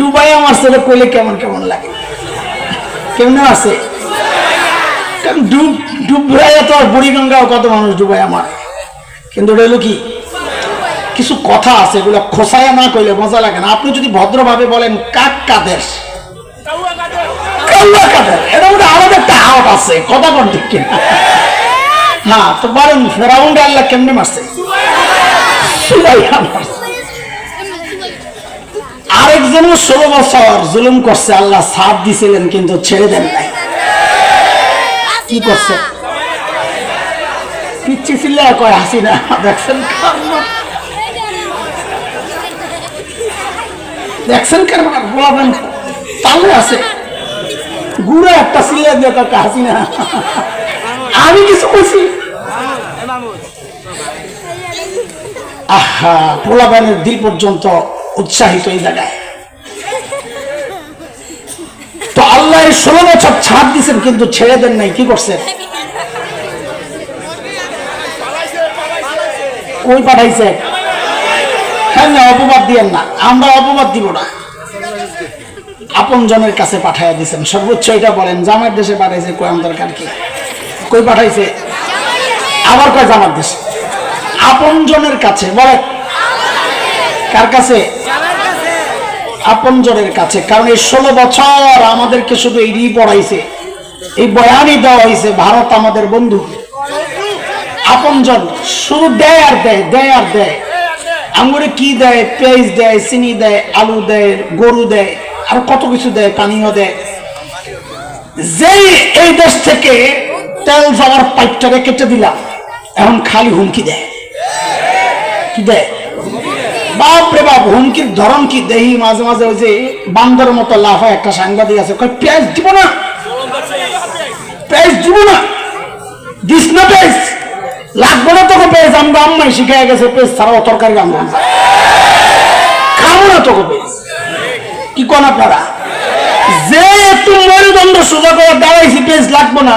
ডুবাইয়া মারছে। কইলে কেমন কেমন লাগে? কেমন আছে? কারণ ডুবাইয়া তো আর বুড়িগঙ্গাও কত মানুষ ডুবাইয়া মারে, কিন্তু ওটা হলো কি কিছু কথা আছে, এগুলো খোসায়া না কইলে মজা লাগে না। আপনি যদি ভদ্রভাবে বলেন কাক কাদের, কাউয়া কাদের, এটা মধ্যে আলাদা একটা আওয়াজ আছে, কথা কোন ঠিক কিনা? হ্যাঁ, তো বলেন ফেরাউন আল্লাহ কেমনে মারছে? আরেকজন 16 বছর জুলুম করছে, আল্লাহ সাথ দিছিলেন কিন্তু ছেড়ে দেন নাই। কি করছে? পিচ্ছি ছিল কয় হাসিনা, দেখছেন দেখছেন কেন বলবেন তাহলে আছে গুড়া একটা সিলিয়া দিয়ে তাকে হাসিনা, আমি কিছু বলছি? আহা, পোলাবানের দিল পর্যন্ত উৎসাহিত এই জায়গায়। তো আল্লাহ 16 বছর ছাড় দিচ্ছেন কিন্তু ছেড়ে দেন নাই। কি করছেন? কই পাঠাইছে? হ্যাঁ, অপবাদ দিয়েন না, আমরা অপবাদ দিব না। আপন জনের কাছে পাঠাইয়া দিচ্ছেন, সর্বোচ্চ এটা বলেন জামার দেশে পাঠাইছে, কই আমার দরকার কি? কই পাঠাইছে? আবার কয় জামার দেশে। আপন জনের কাছে বলে, কার কাছে? আপন জনের কাছে। কারণ এই 16 বছর আমাদেরকে শুধু এই পড়াইছে, এই বয়ানই দেওয়া হয়েছে, ভারত আমাদের বন্ধু। আপন জন শুধু দেয় আর দেয়, দেয় আর দেয়। আঙুরে কি দেয়? পেঁয়াজ দেয়, চিনি দেয়, আলু দেয়, গরু দেয়, আর কত কিছু দেয়, পানিও দেয়। যেই এই দেশ থেকে তেল যাওয়ার পাইপটাকে কেটে দিলাম, এখন খালি হুমকি দেয়। কি দেয়? বাপরে বাপ, হুমকির ধরন কি দেহি। মাঝে মাঝে ওই যে বান্দর মতো লাফায় একটা সাংবাদিক আছে, কয় পেঁয়াজ দিব না, পেঁয়াজ দিব না, দিস না পেঁয়াজ, লাগবে না তোকে পেঁয়াজ। আমরা আম্মাই শিখাই গেছে পেঁয়াজ ছাড়াও তরকারি রান্না খাবো না তোকে পেঁয়াজ। কি কোন আপনারা? যে একটু মেরুদণ্ড সোজা করে দাঁড়াইছি পেঁয়াজ লাগবো না,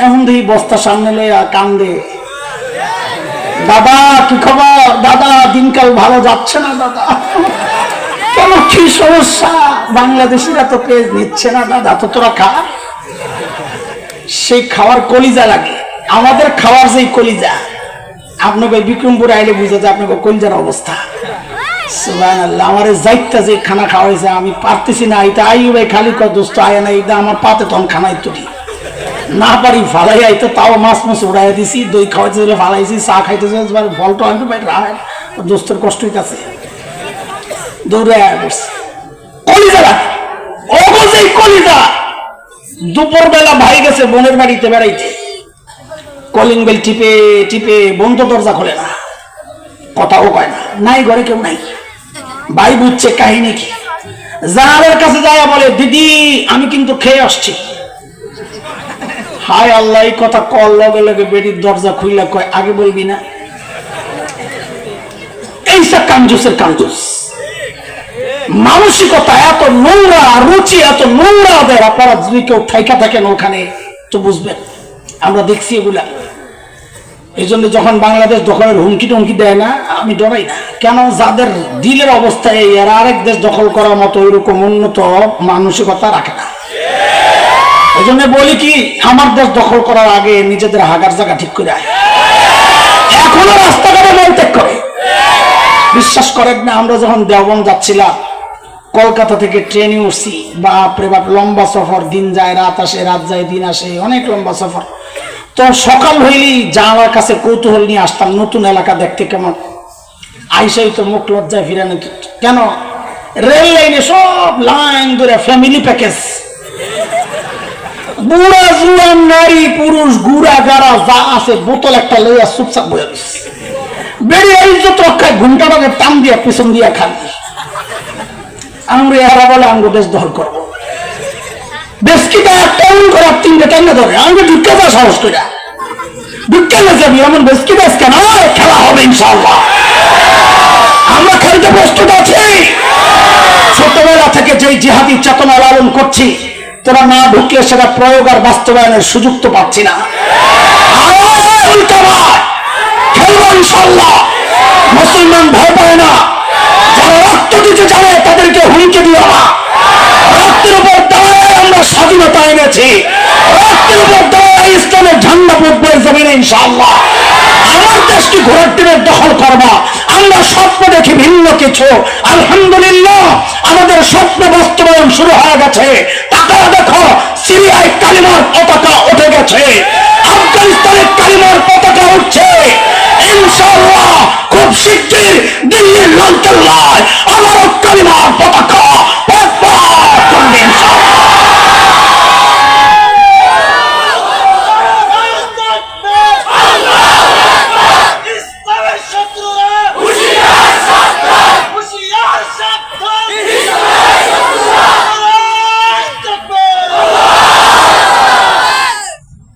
এখন দেখি বস্তা সামনে লইয়া কান্দে, দাদা কি খবর? দাদা দিনকাল ভালো যাচ্ছে না দাদা। কেন, কি সমস্যা? বাংলাদেশিরা তো পেঁয়াজ নিচ্ছে না দাদা, তো তোরা খা। সেই খাওয়ার কলিজা লাগে, আমাদের খাওয়ার যেই কলিজা, আপনাকে বিক্রমপুরে আইলে বুঝা যায় আপনাকে কলিজার অবস্থা। সুবহানাল্লাহ, আমার যাইতা যে খানা খাওয়াইছে আমি পারতেছি না। এটা আই ভাই খালি কয় দোস্ত আয় না, এটা আমার পাতে তখন খানা তুলি না পারি ফালাই আইতো, তাও মাছ মাছ উড়াই দিছি, দই খাওয়াইতে ফালাইছি, চা খাইতেছে, ফলটা আনতে পারি দোস্তর কষ্ট হইতেছে, দৌড়ে বসছে। কলিজা অবশ্যই কলিজা। দুপুর বেলা ভাই গেছে বোনের বাড়িতে বেড়াইতে, কলিং বেল টিপে টিপে বন্ধ, দরজা খোলে না, কথাও কয় না, নাই ঘরে কেউ নাই। ভাই বুঝছে কাহিনী কি, জানালার কাছে যায় বলে, দিদি আমি কিন্তু খেয়ে আসছি। হায় আল্লাহ, এই কথা কল লগে লগে বেডির দরজা খুইলা কয়, আগে বলবি না? এইসব কাঞ্জুসের কাঞ্জুস মানসিকতা এত নোংরা, রুচি এত নোংরা ওদের। আপনারা যদি কেউ ঠাইকা থাকেন ওখানে তো বুঝবেন, আমরা দেখছি এগুলা। এই জন্য যখন বাংলাদেশ দখলের হুমকি টুমকি দেয় না, আমি ডরাই না। কেন, যাদের দিলের অবস্থায় এরা আরেক দেশ দখল করার মতো ওইরকম উন্নত মানসিকতা রাখে না। এই জন্য বলি কি, আমার দেশ দখল করার আগে নিজেদের হাগার জায়গা ঠিক করে আয়। এখনো রাস্তাঘাটে মলত্যাগ করে, বিশ্বাস করেন না। আমরা যখন দেওবন্দ যাচ্ছিলাম, কলকাতা থেকে ট্রেনে উঠছি, বাপরে বাপ লম্বা সফর, দিন যায় রাত আসে, রাত যায় দিন আসে, অনেক লম্বা সফর। তো সকাল হইলেই জানালার কাছে কৌতূহল নিয়ে আসতাম, নতুন এলাকা দেখতে কেমন। আইসাই তো মুখ লজ্জায় ফিরানো। কেন, রেল লাইনে সব লাইন ধরে ফ্যামিলি প্যাকেজ, বুড়া জুয়ান নারী পুরুষ গুড়া গাড়া যা আছে বোতল একটা লইয়া চুপচাপ বয়ে বেরিয়ে ইজ্জত রক্ষায় ঘুমটাটাকে টান দিয়া পিছন দিয়া খালি। আমরা এরা বলে আমরা দেশ দখল করবো, দেশকিটা টাউন করার তিনটে টাইনে ধরে আমাকে ঢুকে যা সাহস করে ঢুকে যাবি এমন বেশকি দেশ কেন, খেলা হবে ইনশাআল্লাহ। যেই জিহাদি চেতনা লালন করছি, তোরা না ঢুকলে সেটা প্রয়োগ আর বাস্তবায়নের সুযোগ তো পাচ্ছি না। খেলবো ইনশাল্লাহ, মুসলমান ভয় পায় না। যারা রক্ত দিতে জানে তাদেরকে হুমকি দিও না। রক্তের উপর দাঁড়ায় আমরা স্বাধীনতা এনেছি, রক্তের উপর দাঁড়ায় ইসলামের ঝান্ডা পড়বে জমিনে ইনশাআল্লাহ। আমার দেশকে ঘোরার টিমের দখল করবা। আমরা স্বপ্ন দেখি ভিন্ন কিছু, আলহামদুলিল্লাহ আমাদের স্বপ্ন বাস্তবায়ন শুরু হয়ে গেছে। তাকাও দেখো, সিরিয়ায় কালিমার পতাকা উঠে গেছে, আফগানিস্তানে কালিমার পতাকা উঠছে। ইনশাআল্লাহ খুব শীঘ্রই দিল্লির লালকেল্লায় আবারও কালিমার পতাকা করবে ইনশাআল্লাহ।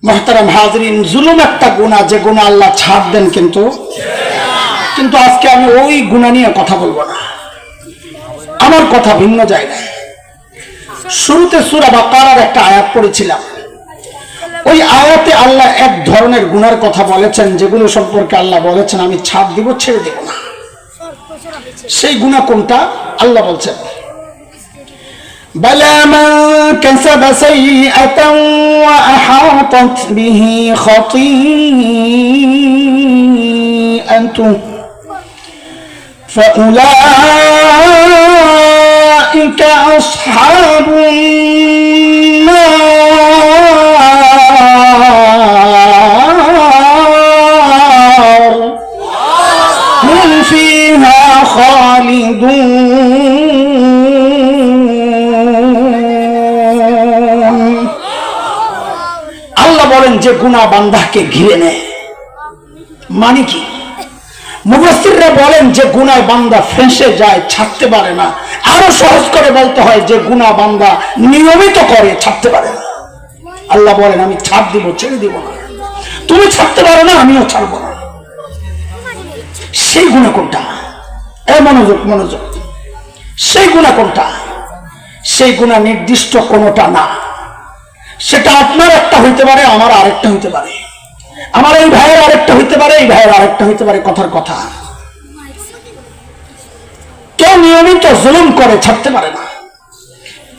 মুহতারাম হাজরিন, জুলুম একটা গুনাহ, যে গুনাহ আল্লাহ ছাড় দেন, কিন্তু আজকে আমি ওই গুনাহ নিয়ে কথা বলবো না। আমার কথা ভিন্ন জায়গায়। শুরুতে সূরা বাকারার একটা আয়াত পড়েছিলাম। ওই আয়াতে আল্লাহ এক ধরনের গুনার কথা বলেছেন, যেগুলো সম্পর্কে আল্লাহ বলেছেন আমি ছাড় দিব, ছেড়ে দেব না। সেই গুনাহ কোনটা? আল্লাহ বলছেন, بلى من كسب سيئة وأحاطت به خطيئته فأولئك أصحاب النار هم فيها خالدون। বলেন যে গুনাহ বান্দাকে ঘিরে নেয়, মানে কি? মুফাসসিররা বলেন যে গুনাহ বান্দা ফেঁসে যায়, ছাড়তে পারে না। আরো সহজ করে বলতে হয় যে গুনাহ বান্দা নিয়মিত করে, ছাড়তে পারে না। আল্লাহ বলেন আমি ছাড় দিব, ছেড়ে দিব না। তুমি ছাড়তে পারো না, আমিও ছাড়বো না। সেই গুনাহ কোনটা? মনোযোগ। সেই গুনাহ কোনটা? সেই গুনাহ নির্দিষ্ট কোনটা না। সেটা আপনার একটা হইতে পারে, আমার আরেকটা হইতে পারে, আমার এই ভাইয়ের আরেকটা হইতে পারে, এই ভাইয়ের আরেকটা হইতে পারে। কথার কথা, কেউ নিয়মিত জুলুম করে, ছাড়তে পারে না।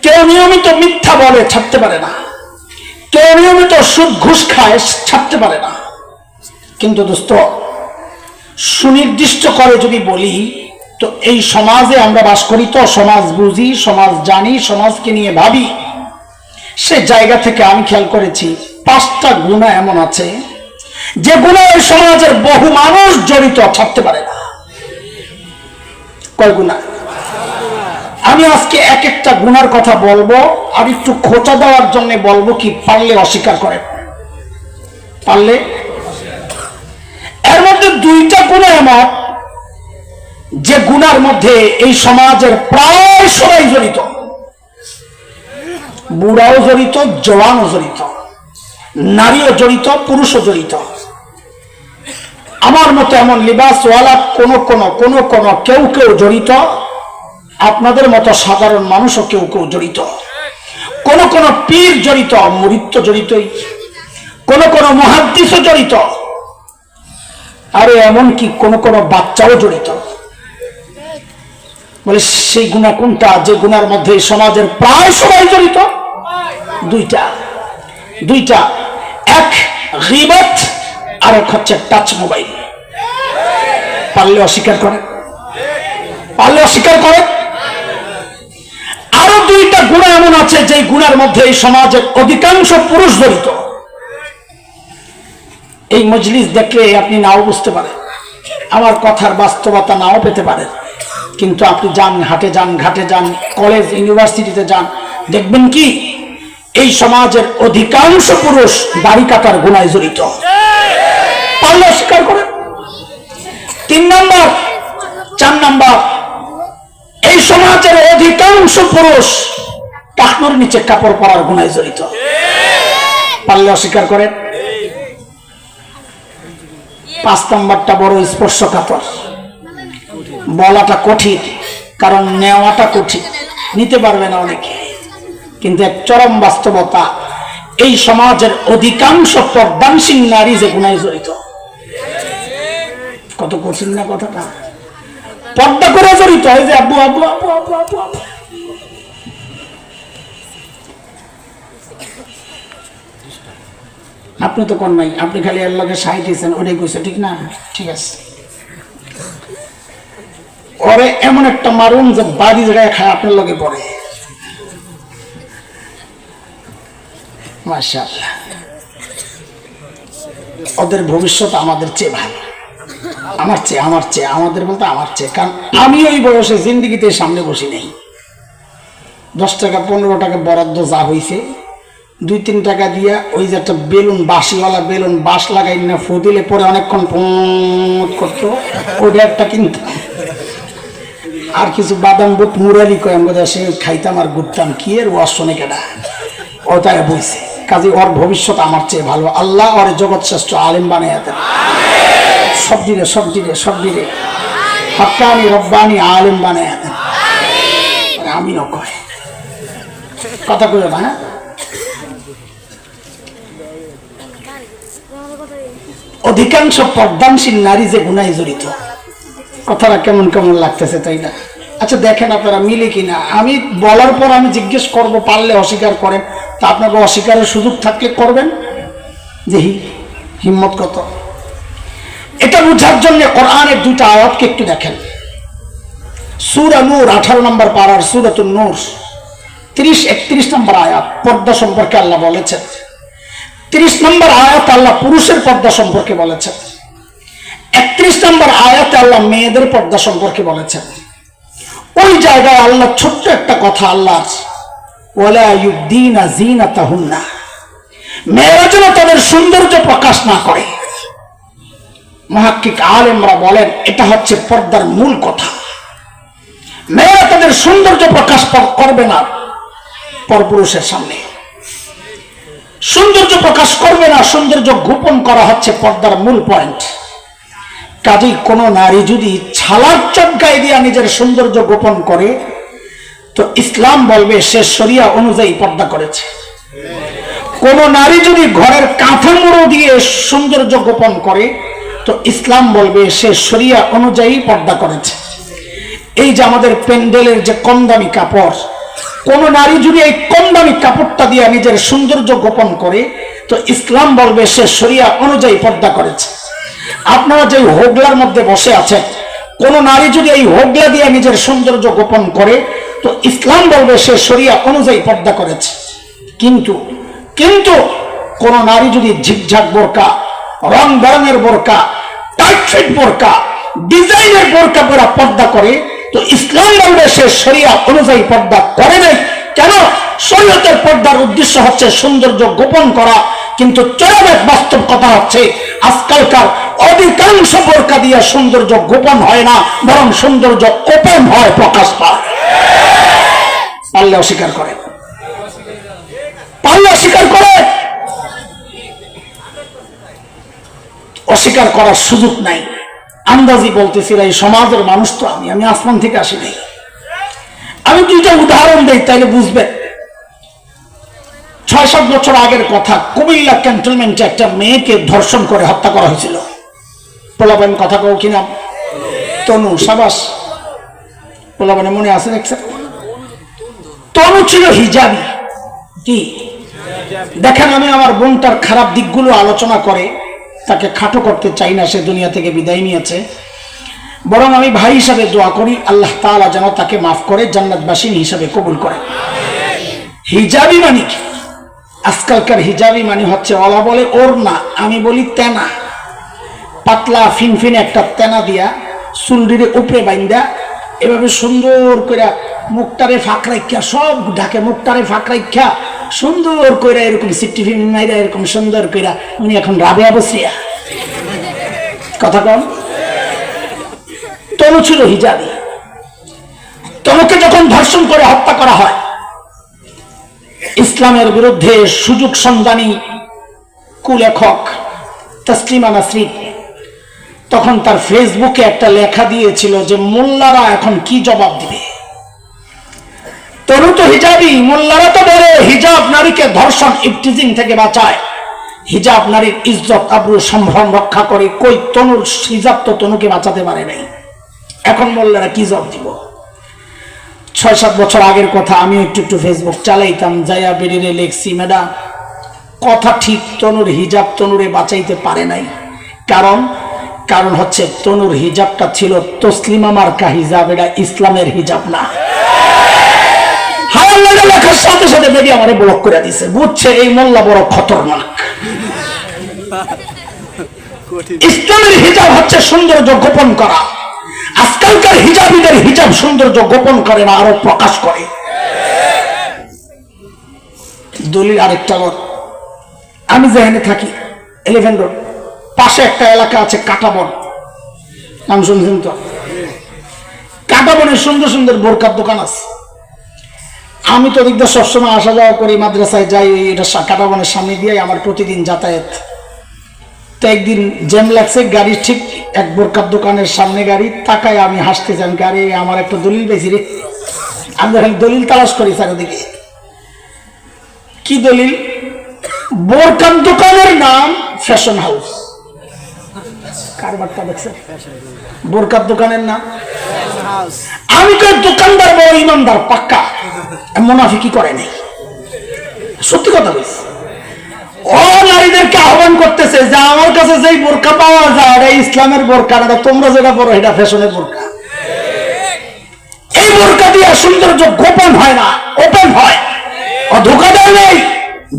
কেউ নিয়মিত মিথ্যা বলে, ছাড়তে পারে না। কেউ নিয়মিত সুদ ঘুষ খায়, ছাড়তে পারে না। কিন্তু দোস্ত, সুনির্দিষ্ট করে যদি বলি, তো এই সমাজে আমরা বাস করি, তো সমাজ বুঝি, সমাজ জানি, সমাজকে নিয়ে ভাবি। সে জায়গা থেকে আমি খেয়াল করেছি 5টা গুনাহ এমন আছে যে গুনাহ এই সমাজের বহু মানুষ জড়িত, ছাড়তে পারে না। কয় গুনাহ? আমি আজকে এক একটা গুনার কথা বলবো, আর একটু খোঁচা দেওয়ার জন্য বলবো কি, পারলে অস্বীকার করেন, পারলে। এর মধ্যে 2টা গুনাহ এমন যে গুনার মধ্যে এই সমাজের প্রায় সবাই জড়িত। বুড়াও জড়িত, জওয়ানও জড়িত, নারীও জড়িত, পুরুষও জড়িত। আমার মতো এমন লিবাসওয়ালা কোন কেউ জড়িত, আপনাদের মতো সাধারণ মানুষও কেউ জড়িত। কোন পীর জড়িত, মুরিদ তো জড়িতই, কোন মুহাদ্দিসও জড়িত, আরে এমনকি কোন বাচ্চাও জড়িত। বলে সেই গুনাহ কোনটা যে গুনার মধ্যে সমাজের প্রায় সবাই জড়িত? 2টা। এক গীবত, আর এক হচ্ছে টাচ মোবাইল। পারলে অস্বীকার করে, আরো 2টা গুনাহ এমন আছে যে গুনার মধ্যে এই সমাজের অধিকাংশ পুরুষ জড়িত। এই মজলিস দেখলে আপনি নাও বুঝতে পারেন, আমার কথার বাস্তবতা নাও পেতে পারেন, কিন্তু আপনি যান, হাটে যান, ঘাটে যান, কলেজ ইউনিভার্সিটিতে যান, দেখবেন কি এই সমাজের অধিকাংশ পুরুষ দাড়ি কাটার গুনায় জড়িত। পারলে অস্বীকার করেন। 3 নাম্বার, 4 নাম্বার, এই সমাজের অধিকাংশ পুরুষ টাকনোর নিচে কাপড় পরার গুনায় জড়িত। পারলে অস্বীকার করেন। 5 নাম্বারটা বড় স্পর্শকাতর, বলাটা কঠিন, কারণ নেওয়াটা কঠিন। নিতে পারবে না অনেকে, কিন্তু এক চরম বাস্তবতা, এই সমাজের অধিকাংশ পর্দানসীন নারী যে গুনায় জড়িত। কত কঠিন না কথাটা, পর্দা করে জড়িত হয় যে আব্বু আব্বু আব্বু আব্বু আব্বু আব্বু। আপনি তো কোন নাই, আপনি খালি আল্লাহকে সাহায্য দিয়েছেন, ওটাই কইছে, ঠিক না? ঠিক আছে, ওরে এমন একটা মারুন যে বাড়ি জায়গায় খায় আপনার লগে পড়ে। মাশাআল্লাহ, ওদের ভবিষ্যৎ আমাদের চেয়ে ভালো, আমার চেয়ে আমাদের বলতে আমার চেয়ে। কারণ আমি ওই বয়সে জিন্দিগিতে সামনে বসি নেই। 10 টাকা 15 টাকা বরাদ্দ যা হয়েছে, 2-3 টাকা দিয়া ওই যে একটা বেলুন, বাঁশিওয়ালা বেলুন, বাঁশ লাগাই না ফু দিলে পরে অনেকক্ষণ ফোঁত করতো, ওইটা একটা কিনতাম। আর কিছু বাদাম বুট মুরালি কয় আমরা সে খাইতাম আর ঘুরতাম, কি এর ওয়াজ শোনে কেডা, ওটাই বইছে। কাজে ওর ভবিষ্যৎ আমার চেয়ে ভালো। আল্লাহ ওর জগৎ শ্রেষ্ঠ আলেম বানাইয়া দেন, সবজিরে হক্কানি রব্বানি আলেম বানাইয়া দেন। আমি নকয় কথা কই না। অধিকাংশ পর্দানসীন নারী যে গুনায় জড়িত, কথাটা কেমন কেমন লাগতেছে, তাই না? আচ্ছা দেখেন আপনারা মিলে কিনা। আমি বলার পর আমি জিজ্ঞেস করব, পারলে অস্বীকার করেন, তা আপনাকে অস্বীকারের সুযোগ থাকলে করবেন যে হিম্মত কত। এটা বোঝার জন্য কোরআনের 2টা আয়াতকে একটু দেখেন। সূরা নূর 18 নম্বর পারার সূরাতুন নূর 30-31 নম্বর আয়াত পর্দা সম্পর্কে আল্লাহ বলেছেন। 30 নম্বর আয়াত আল্লাহ পুরুষের পর্দা সম্পর্কে বলেছেন। 31 নম্বর আয়াতে আল্লাহ মেয়েদের পর্দা সম্পর্কে বলেছেন। ওই জায়গায় আল্লাহ ছোট্ট একটা কথা, আল্লাহ ওয়ালা ইউবদিনা জিনাতাহুন্না, মেয়েরা যেন তাদের সৌন্দর্য প্রকাশ না করে। মুহাক্কিক আলেমরা বলেন এটা হচ্ছে পর্দার মূল কথা। মেয়েরা তাদের সৌন্দর্য প্রকাশ করবে না পরপুরুষের সামনে, সৌন্দর্য প্রকাশ করবে না, সৌন্দর্য গোপন করা হচ্ছে পর্দার মূল পয়েন্ট। কাজেই কোন নারী যদি ছালার চটকায় দিয়া নিজের সৌন্দর্য গোপন করে, তো ইসলাম বলবে সে শরিয়া অনুযায়ী পর্দা করেছে। কোন নারী যদি ঘরের কাঁথামুড়ো দিয়ে সৌন্দর্য গোপন করে, তো ইসলাম বলবে সে শরিয়া অনুযায়ী পর্দা করেছে। এই যে আমাদের প্যান্ডেলের যে কম দামি কাপড়, কোন নারী যদি এই কম দামি কাপড়টা দিয়ে নিজের সৌন্দর্য গোপন করে, তো ইসলাম বলবে সে শরিয়া অনুযায়ী পর্দা করেছে। আপনারা যে হোগলার মধ্যে বসে আছেন, কোন নারী যদি এই হোগলা দিয়ে নিজের সৌন্দর্য গোপন করে, তো ইসলাম বলবে সে শরিয়া অনুযায়ী পর্দা করেছে। কিন্তু কিন্তু কোন নারী যদি ঝিকঝাক বোরকা, রং বেরঙের বোরকা, টাইট ফিট বোরকা, ডিজাইনের বোরকা পরা পর্দা করে, তো ইসলাম বলবে সে শরিয়া অনুযায়ী পর্দা করে নাই। কেন? শরীয়তের পর্দার উদ্দেশ্য হচ্ছে সৌন্দর্য গোপন করা, কিন্তু চরমের বাস্তব কথা হচ্ছে আজকালকার অধিকাংশ বোরকা দিয়ে সৌন্দর্য গোপন হয় না, বরং সৌন্দর্য ওপেন হয়, প্রকাশ পায়। পারলে অস্বীকার করে, পারলে অস্বীকার করে। অস্বীকার করার সুযোগ নাই। আন্দাজি বলতেছি, এই সমাজের মানুষ তো আমি আসমান থেকে আসি নাই। আমি 2টা উদাহরণ দেই, তাইলে বুঝবেন। 6-7 বছর আগের কথা, কুমিল্লা ক্যান্টনমেন্টে একটা মেয়েকে ধর্ষণ করে হত্যা করা হয়েছিল। পোলাবেন কথা কও কিনা? তনু, সাবাস, পোলাবেন মনে আছে দেখছেন? তনু ছিল হিজাবি। কি দেখেন, আমি আমার বোনটার খারাপ দিকগুলো আলোচনা করে তাকে খাটো করতে চাই না, সে দুনিয়া থেকে বিদায় নিয়েছে। বরং আমি ভাই হিসাবে দোয়া করি আল্লাহ তাআলা যেন তাকে মাফ করে জান্নাতবাসী হিসাবে কবুল করে। হিজাবি মানে কি? আজকালকার হিজাবি মানে হচ্ছে, ওলা বলে ওর না, আমি বলি তেনা, পাতলা ফিনফিন একটা তেনা দিয়া চুলডিরে উপরে বাইন্দা এভাবে সুন্দর করে মুখটারে ফাঁক রাখা, সব ঢাকে মুখটারে ফাঁক রাখা সুন্দর করে এরকম সিটিফি মাইরা এরকম সুন্দর করে উনি এখন রাবেয়া বসিয়া। কথা কম। তনু ছিল হিজাবি। তনুকে যখন ধর্ষণ করে হত্যা করা হয়, ইসলামের বিরুদ্ধে সুযোগ সন্ধানী কুলেখক তসলিমা নাসরিন তখন তার ফেসবুকে একটা লেখা দিয়েছিল যে মোল্লারা এখন কি জবাব দিবে। তনু তো হিজাবি, মোল্লারা তো বলে হিজাব নারীকে ধর্ষণ ইফটিজিং থেকে বাঁচায়, হিজাব নারীর ইজ্জত আবরু সম্ভ্রম রক্ষা করে। কই তনুর হিজাব তো তনুকে বাঁচাতে পারে নাই। এখন মোল্লারা কি জবাব দিব? 6-7 বছর আগের কথা, আমি একটু ফেসবুক চালাইতাম, যাইয়া বেরিয়ে লেখছি, ম্যাডাম কথা ঠিক, তনুর হিজাব তনুরে বাঁচাইতে পারে নাই। কারণ হচ্ছে তনুর হিজাবটা ছিল তসলিমা মার্কা হিজাব, এটা ইসলামের হিজাব না। লেখার সাথে সাথে মিডিয়া আমারে ব্লক করে দিছে, বুঝছে এই মোল্লা বড় খতরনাক। ইসলামের হিজাব হচ্ছে সৌন্দর্য গোপন করা, আজকালকার হিজাবীদের হিজাব সৌন্দর্য গোপন করে না, আরো প্রকাশ করে। দলিল আরেকটা রোড, আমি যেখানে থাকি 11 রোড, পাশে একটা এলাকা আছে কাটাবন, নাম শুনছেন তো? কাটাবনের সুন্দর সুন্দর বোরকার দোকান আছে। আমি তো দিকটা সবসময় আসা যাওয়া করি, মাদ্রাসায় যাই, এটা কাটাবনের সামনে দিয়ে আমার প্রতিদিন যাতায়াত। তো একদিন জ্যাম লাগছে, গাড়ি ঠিক এক বোরকার দোকানের সামনে গাড়ি, তাকায় আমি হাসতে চান, গাড়ি আমার একটা দলিল পেয়েছি রে। আমি যখন দলিল তালাশ করি চারিদিকে, কি দলিল? বোরকার দোকানের নাম ফ্যাশন হাউস। কারবারটা দেখছে? বোরকার দোকানের নাম। আমি তো দোকানদার বড় ইমানদার পাক্কা, মুনাফিকি করে নাই, সত্যি কথা বলছি। ও নারীদেরকে আহ্বান করতেছে যে আমার কাছে যেই বোরকা পাওয়া যায় এটা ইসলামের বোরকা, এটা তোমরা যেটা পরো এটা ফ্যাশনের বোরকা। এই বোরকা দিয়ে সৌন্দর্য গোপন হয় না, ওপেন হয়। ও ধোকা দেয় নেই,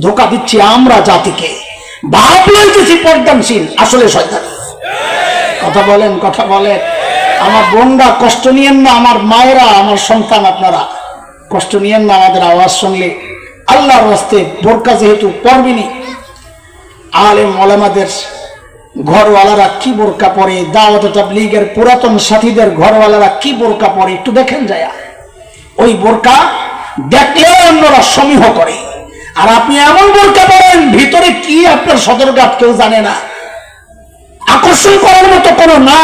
ধোকা দিচ্ছি আমরা জাতিকে। ভাব লইতেছি পর্দানশীল, আসলে শয়তান। কথা বলেন, কথা বলেন। আমার বোনরা কষ্ট নিয়েন না, আমার মায়েরা, আমার সন্তান, আপনারা কষ্ট নিয়েন না আমাদের আওয়াজ শুনলে। আল্লাহর রাস্তে বোরকা যেহেতু পরবিনি, আলেম ওলামাদের ঘরওয়ালারা কি বোরকা পরে, দাওয়াত তাবলীগের পুরাতন সাথীদের ঘরওয়ালারা কি বোরকা পরে, একটু দেখেন যায়। ওই বোরকা দেখলে অন্যরা সমীহ করে, আর আপনি এমন বোরকা পরেন ভিতরে কি আপনার সদরঘাট কেউ জানে না, আকর্ষণ করার মতো কোনো না,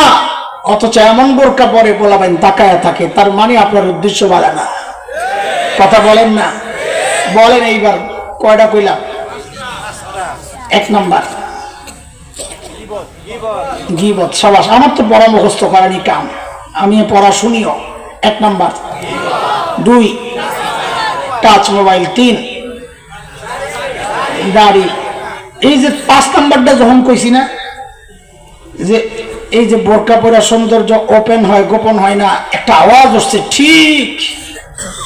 অথচ এমন বোরকা পরে বলাবেন তাকায়া থাকে, তার মানে আপনার উদ্দেশ্য ভালো না। কথা বলেন না, বলেন এইবার কয়টা কইলাম? 1 নাম্বার গীবত। সাবাস, আমার তো পড়া মুখস্থ করানি কাম, আমি পড়া শুনিও। 1 নাম্বার। 2 touch mobile. 3 দাড়ি। এই যে 5 নাম্বারটা যখন কইছি না, যে এই যে বোরকা পরে সৌন্দর্য ওপেন হয়, গোপন হয় না, একটা আওয়াজ হচ্ছে ঠিক,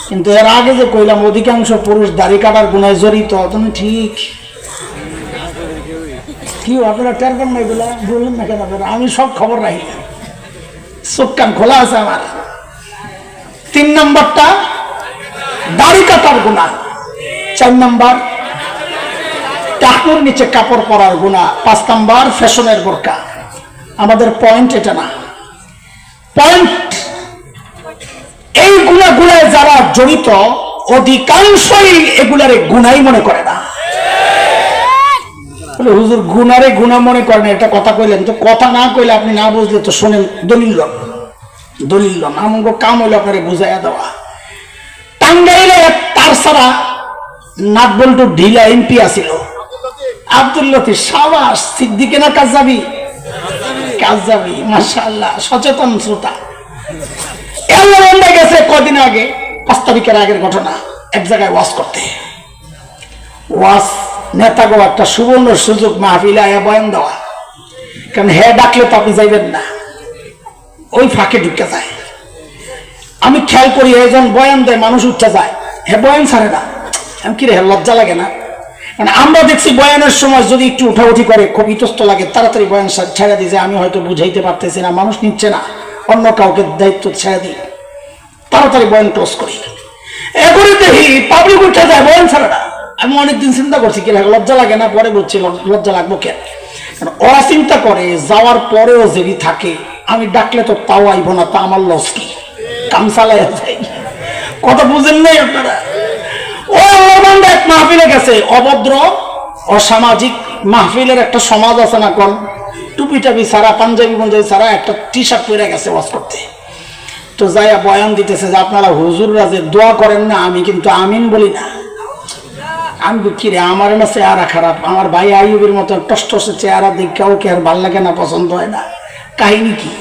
কিন্তু এর আগে যে কইলাম অধিকাংশ পুরুষ দাড়ি কাটার গুনায় জড়িত, তুমি ঠিক কি আপনারা টের পান না? এগুলা বললেন না কেন? আমি সব খবর রাখি, চোখ কান খোলা আছে আমার। 3 নাম্বারটা দাড়ি কাটার গুনাহ। 4 নাম্বার টাকুর নিচে কাপড় পরার গুনাহ। 5 নাম্বার ফ্যাশনের বোরকা। আমাদের পয়েন্ট এটা না, পয়েন্ট এই গুনাহগুলোয় যারা জড়িত অধিকাংশই এগুলারে গুনাই মনে করে না। হুজুর গুনারে গুনাহ মনে করেন, এটা কথা কইলেন তো, কথা না কইলে আপনি না বুঝলে তো শোনেন, দলিল দলিল আমগো কাম হইলো আপনারে বুঝাইয়া দেওয়া। টাঙ্গাইলে তার সারা নাট বল্টু ঢিলা এমপি আছিল আব্দুল লতিফ। সাবাস, সিদ্দিকে না কাজাবি? কাজাবি, মাশাআল্লাহ, সচেতন শ্রোতা। গেছে কদিন আগে, 5 তারিখের আগের ঘটনা, এক জায়গায় ওয়াজ করতে। ওয়াজ নেতাগো একটা সুবর্ণ সুযোগ, মাহফিলে আয়া বয়ান দেওয়া, কারণ হে ডাকলে তো আপনি যাইবেন না, ওই ফাঁকে ঢুকে যায়। আমি খেয়াল করি একজন বয়ান দেয়, মানুষ উঠতে যায়, হে বয়ান ছাড়ে না। আমি কি রে, লজ্জা লাগে না? মানে আমরা দেখছি বয়ানের সময় যদি একটু উঠাউঠি করে খুব ইতস্ত লাগে, তাড়াতাড়ি বয়ান ছেড়ে দিয়ে, আমি হয়তো বুঝাইতে পারতেছি না, মানুষ নিচ্ছে না, অন্য কাউকে দায়িত্ব ছেড়ে দিই, তাড়াতাড়ি বয়ান ক্লোজ করি। এগুলি দেখি পাবলিক উঠে যায়, বয়ান ছাড়ে না। আমি অনেকদিন চিন্তা করছি কি লজ্জা লাগে না, পরে বুঝছি লজ্জা লাগবো কেন। ওরা চিন্তা করে যাওয়ার পরেও যদি থাকে, আমি ডাকলে তো তাও আইব না, তা আমার লস কি, কাম চালাই যাই। কথা বুঝেন নাই আপনারা? ও এক মাহফিলে গেছে, অভদ্র অসামাজিক মাহফিলের একটা সমাজ আছে না, কোন টুপি টাপি ছাড়া, পাঞ্জাবি পাঞ্জাবি ছাড়া একটা টি শার্ট পরে গেছে ওয়াজ করতে। তো যাইয়া বয়ান দিতেছে যে আপনারা হুজুররা যে দোয়া করেন না, আমি কিন্তু আমিন বলি না। আমি কি রে, আমার না চেহারা খারাপ, আমার ভাই আইয়ুবের মতো টসটসে চেহারা দেখে ওকে আর ভাল লাগে না, পছন্দ হয় না, কাহিনী কি?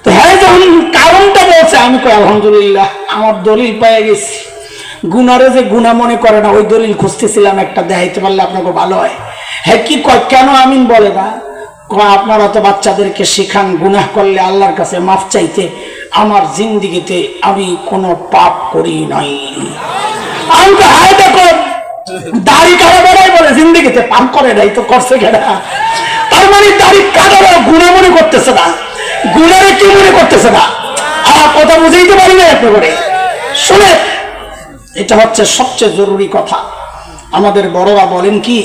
তো হ্যাঁ, যখন কারণটা বলছে আমি কই আলহামদুলিল্লাহ, আমার দলিল পেয়ে গেছি। গুনারে যে গুনাহ মনে করে না, ওই দলিল খুঁজতেছিলাম, একটা দেখাইতে পারলে আপনাকে ভালো হয়। হ্যাঁ, কি কয়, কেন আমিন বলে না? আপনারা তো বাচ্চাদেরকে শিখান গুনাহ করলে আল্লাহর কাছে মাফ চাইতে। আমার জিন্দিগিতে আমি কোনো পাপ করি নাই। আমি তো হায় দেখো, দাড়ি কাটা বেড়াই বলে জিন্দিগিতে পাপ করে নাই, তো করছে কেনা? তার মানে দাড়ি কাটারও গুনাহ মনে করতেছে না, গুনারে কি মনে করতেছে না। কথা বুঝাইতে পারি না আপনি করে শুনে। এটা হচ্ছে সবচেয়ে জরুরি কথা। আমাদের বড়রা বলেন কি,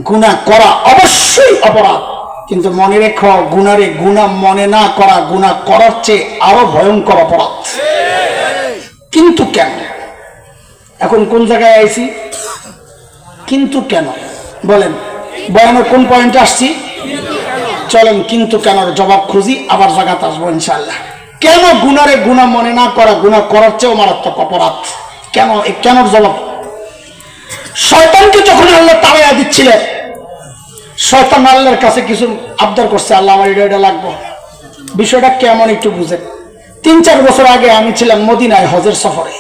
গুনাহ করা অবশ্যই অপরাধ, কিন্তু মনে রেখো, গুনারে গুনাহ মনে না করা গুনাহ করার চেয়ে আরো ভয়ঙ্কর অপরাধ। কিন্তু কেন? এখন কোন জায়গায় আইছি? কিন্তু কেন বলেন, বয়ানের কোন পয়েন্টে আসছি? চলেন কিন্তু কেন জবাব খুঁজি, আবার জায়গাতে আসবো ইনশাআল্লাহ। কেন গুনারে গুনাহ মনে না করা গুনাহ করার চেয়েও মারাত্মক অপরাধ? কেন? এই কেনর জবাব। শয়তানকে যখন আল্লাহ তাড়াইয়া দিচ্ছিলেন, শয়তান আল্লাহর কাছে কিছু আবদার করছে, আল্লাহ আমার এটা লাগবো। বিষয়টা কেমন একটু বুঝেন। 3-4 বছর আগে আমি ছিলাম মদিনায় হজের সফরে।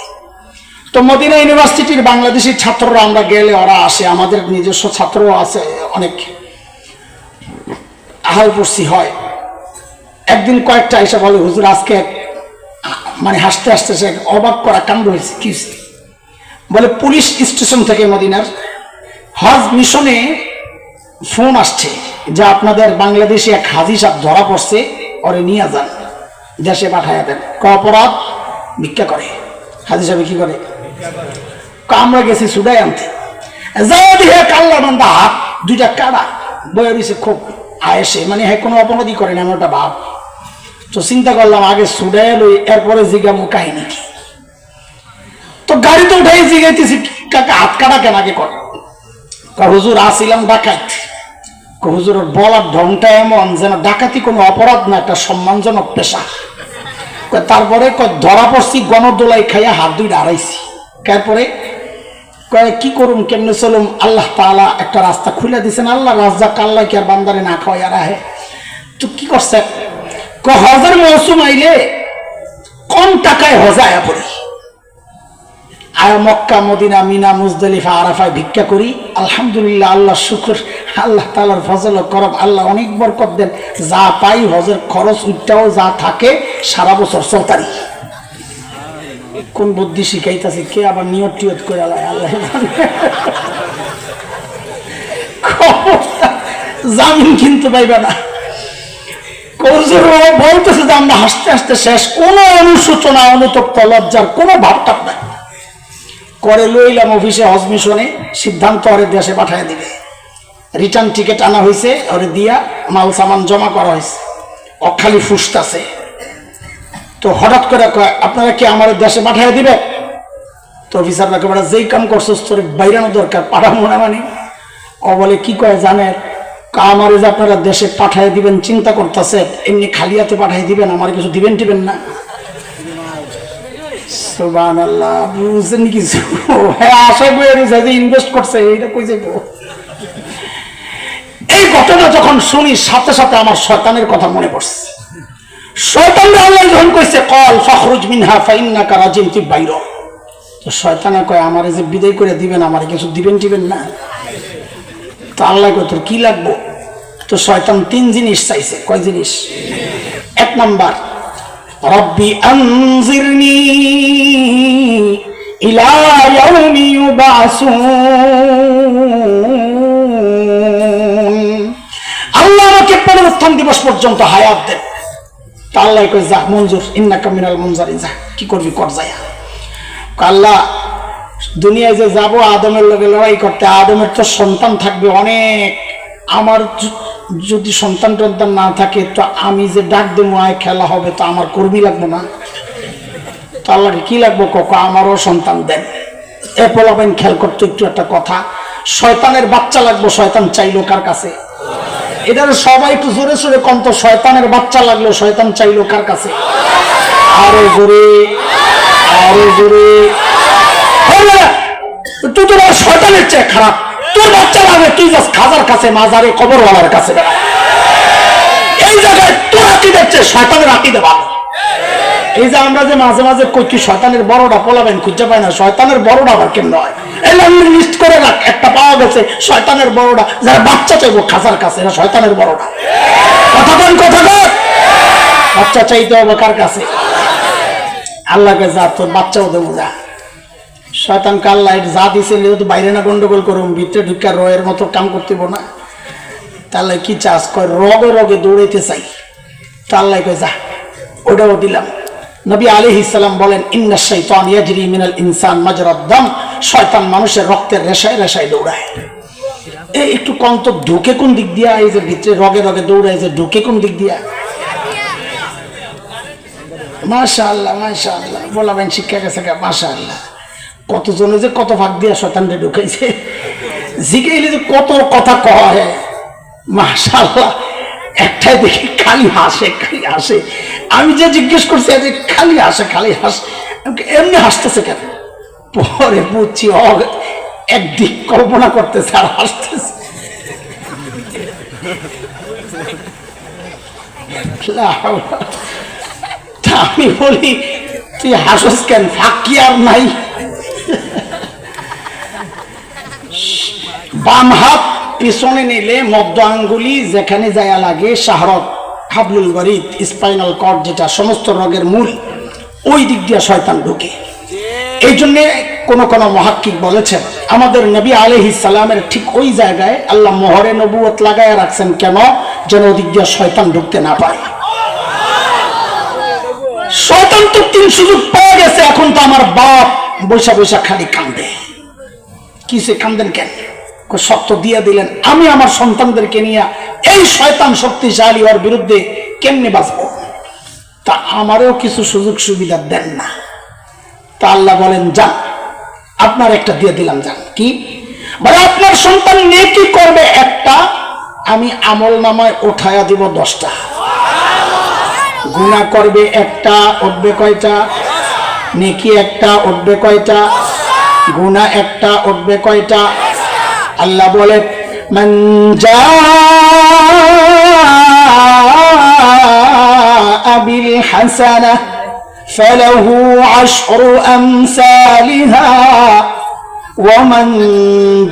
তো মদিনা ইউনিভার্সিটির বাংলাদেশি ছাত্ররা আমরা গেলে ওরা আসে, আমাদের নিজস্ব ছাত্রও আছে, অনেক আহালপড়শি হয়। একদিন কয়েকটা এসে বলে, হুজুর আজকে মানে হাসতে হাসতে সে অবাক করা কাণ্ড হয়েছে। কি বলে, পুলিশ স্টেশন থেকে মদিনার হজ মিশনে ফোন আসছে যে আপনাদের বাংলাদেশি এক হাজি সাহেব ধরা পড়ছে, ওরে নিয়ে যান, দেশে পাঠাইয়া দেন। অপরাধ ভিক্ষা করে। হাজি সাহেব কি করে? আমরা গেছি সুডাই আনতে, যাও দিয়ে কাল্লা বান্ধা হাত দুইটা কাটা বয়ে রয়েছে, খুব আয়েসে, মানে হ্যাঁ কোনো অপরাধী করে না, আমি ওটা ভাব। তো চিন্তা করলাম আগে সুডাই লই, এরপরে জিগামু কাহিনী কি। তো গাড়িতে উঠাই জিগাইতেছি, কাকা হাত কাটা কেন আগে করে? হুজুর আসিলাম ডাকাত। হুজুরের বলার ঢংটা এমন যেন ডাকাতি কোনো অপরাধ না, একটা সম্মানজনক পেশা। তারপরে ধরা পড়ছি, গণদোলাই খাইয়া হাত দুইটা আড়াইছি। তারপরে কি করুম, কেমনে চলুম? আল্লাহ তাআলা একটা রাস্তা খুলে দিচ্ছেন। আল্লাহ রাজ্জাক, আল্লাহ কি আর বান্দারে না খাওয়াই আর আহে? তো কি করছে, হজের মৌসুম আইলে কম টাকায় হজায়া পড়ি, আয় মক্কা মদিনা মিনা মুজদালিফা আরাফায় ভিক্ষা করি। আলহামদুলিল্লাহ, আল্লাহ শুকর, আল্লাহ তাআলার ফজল ও করম, আল্লাহ অনেক বরকত দেন। যা পাই হজের খরচ উঠটাও যা থাকে সারা বছর চলতারি। কোন বুদ্ধি শিখাইতেছে কে, আবার নিয়ত টিয়ত করে আল্লাহ জামিন কিন্তু পাইবে না। বলতেছে যে আমরা হাসতে হাসতে শেষ, কোনো অনুশোচনা অনুতপ্ত লজ্জার কোনো ভাবটা নাই। করে লইলাম অফিসে হজ মিশনে, সিদ্ধান্ত ওরে দেশে পাঠিয়ে দিবে। রিটার্ন টিকিট আনা হয়েছে, ওরে দিয়া মাল সামান জমা করা হয়েছে। অখালি ফুসতাছে। তো হঠাৎ করে কয়, আপনারা কি আমার দেশে পাঠিয়ে দিবে? তো অফিসাররা একেবারে যেই কাম করছো তোর বাইরানো দরকার, পাঠাবো না মানে। ও বলে কি কয় জানেন, আমার যে আপনারা দেশে পাঠিয়ে দিবেন চিন্তা করতেছে, এমনি খালি হাতে পাঠিয়ে দিবেন, আমার কিছু দিবেন টিবেন না? সুবহানাল্লাহ, বুঝছেন কিছু? হ্যাঁ, আশা বইয়ে যে ইনভেস্ট করছে এইটা কই যাইবো। এই ঘটনা যখন শুনি, সাথে সাথে আমার শয়তানের কথা মনে পড়ছে। শয়তান আল্লাহ যখন কইছে কল ফখরুজ মিনহা ফাইন্নাকা রাজিম, তুই বাইর। তো শয়তানে কয়, আমারে যে বিদায় করে দিবেন, আমারে কিছু দিবেন টিবেন না? তো আল্লাহ কয়, তোর কি লাগবো? তো শয়তান 3 জিনিস চাইছে। কয় জিনিস? 1 নাম্বার, রব্বি আনজিরনি ইলা ইয়াউমি ইউবাসুন, আল্লাহ আমাকে পুনরুত্থান দিবস পর্যন্ত হায়াত দেন। তা আল্লাহ কয়, যা মঞ্জুর, ইন্নাকা মিনাল মুনজারিন, যা কি করবি কর যায়। আল্লাহ দুনিয়ায় যে যাবো আদমের লগে লড়াই করতে, আদমের তো সন্তান থাকবে অনেক, আমার যদি সন্তান টন্তান না থাকে তো আমি যে ডাক দেবো আয় খেলা হবে, তো আমার কর্মী লাগবো না? তো আল্লাহকে কি লাগবো? আমারও সন্তান দেন। এ পোলাবেন খেয়াল করতো একটু একটা কথা, শয়তানের বাচ্চা লাগবো। শয়তান চাইলো কার কাছে? এটার সবাই একটু জোরে সোরে কন্ত, শয়তানের বাচ্চা লাগলো, শয়তান চাইলো কার কাছে? আরো জোরে, আরো জোরে। তুই তো শয়তানের চেয়ে খারাপ। তোর বাচ্চা লাগে তুই যাস খাজার কাছে, মাজারে, কবরওয়ালার কাছে। এই জায়গায় তোর আকিদের চেয়ে শয়তানের আকিদে ভালো। এই যে আমরা যে মাঝে মাঝে কই কি শয়তানের বড়টা পোলাবেন খুঁজে পাই না, শয়তানের বড়টা আবার কেমন হয়? এই লিস্ট করে রাখ, একটা পাওয়া গেছে শয়তানের বড়টা, যারা বাচ্চা চাইবো খাজার কাছে, এরা শয়তানের বড়টা। কথা বল, কথা বল। বাচ্চা চাইতে হবে কার কাছে? আল্লাহকে। যা তোর বাচ্চাও দেবো, যা। শয়তানকে আল্লাহ যা দিছে তো বাইরে না গন্ডগোল করুম, ভিতরে ঢুকা রয়ের মতো কাম করতে না। তাহলে কি চাষ কয়? রগে রগে দৌড়াইতে চাই। তা আল্লাহ কয় যা, ওটাও দিলাম। নবী আলাইহিস সালাম বলেন, ইন্না শাইতান ইয়াজরি মিনাল ইনসান মাজরাদ দাম। শয়তান মানুষের রক্তের রেশায় রেশায় দৌড়ায়। এই একটু কন্ত ঢুকে কোন দিক দিয়া? এই যে ভিতরে রগে রগে দৌড়ায়, যে ঢুকে কোন দিক দিয়া? মাশাআল্লাহ, মাশাআল্লাহ। বলাবেন শিক্ষা গেছে, মাশাআল্লাহ। কতজনে যে কত ভাগ দিয়া শয়তানরে ঢুকাইছে, জিগাইলে যে কত কথা কয়। মাশাআল্লাহ। একটাই দেখি খালি হাসে, খালি হাসে। আমি যে জিজ্ঞেস করছি যে খালি হাসে, খালি হাসে। এমনি হাসতেছে কেন? পরে বুঝছি একদিক কল্পনা করতেছে আর হাসতেছে। আমি বলি তুই হাসস কেন? ফাঁকি আর নাই। বাম হাত পিছনে নিলে মধ্য আঙ্গুলি যেখানে যায়া লাগে, শাহরত, হাবলুল ওয়ারিদ, স্পাইনাল কর্ড, যেটা সমস্ত রোগের মূল, ওই দিক দিয়ে শয়তান ঢুকে। এই জন্য কোন কোন মুহাক্কিক বলেছেন, আমাদের নবী আলাইহিস সালামের ঠিক ওই জায়গায় আল্লাহ মোহরে নবুয়ত লাগায় রাখছেন, কেন? যেন ওদিক দিয়ে শয়তান ঢুকতে না পারে। শয়তান তো 3 সুযোগ পাওয়া গেছে। এখন তো আমার বাপ বৈশা বৈশা খালি কান্দে। কিসে কান্দেন কেন? সত্য দিয়ে দিলেন, আমি আমার সন্তানদেরকে নিয়ে এই শয়তান শক্তিশালী ওর বিরুদ্ধে কেমনে বাঁচবো? তা আমারও কিছু সুযোগ সুবিধা দেন না। তা আল্লাহ বলেন, যান, আপনার একটা দিয়ে দিলাম, যান। কি বলে? আপনার সন্তান নেকি করবে একটা, আমি আমল নামায় উঠায়া দিব 10টা। গুনাহ করবে একটা, উঠবে কয়টা? নেকি একটা, উঠবে কয়টা? গুনাহ একটা, উঠবে কয়টা? আল্লাহ বলে, মান জাআ বিল হাসানাহ ফালাহু 10 আমসালিহা ওয়া মান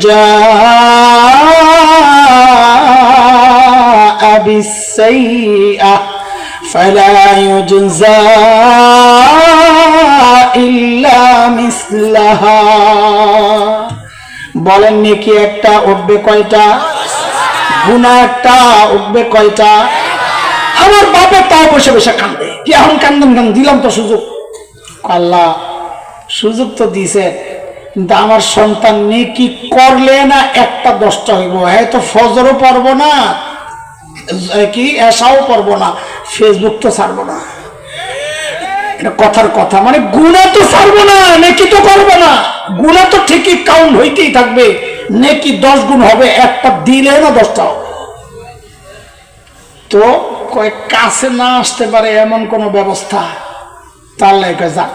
জাআ বিস সাইয়্যাহ ফালা ইউজজা ইল্লা মিসলাহা। বলেন, নেকি একটা, উঠবে কয়টা? গুনাহ একটা, উঠবে কয়টা? আমার বাপের তাও বসে বসে কান্দে। কি এখন কান্দেন কেন? দিলাম তো সুযোগ। আল্লাহ সুযোগ তো দিছে, কিন্তু আমার সন্তান নেকি করলে না একটা 10টা হইব। হয়তো ফজরও পড়বো না, কি এসাও পড়বো না, ফেসবুক তো ছাড়বো না। এটা কথার কথা, মানে গুনাহ তো ছাড়বো না, নেকি তো করবো না। গুনাহ তো ঠিকই কাউন্ট হইতেই থাকবে, নেকি 10 গুণ হবে, একটা দিলে না 10টা হবে। তো কয়েক কাছে না আসতে পারে এমন কোন ব্যবস্থা? তাহলে যা,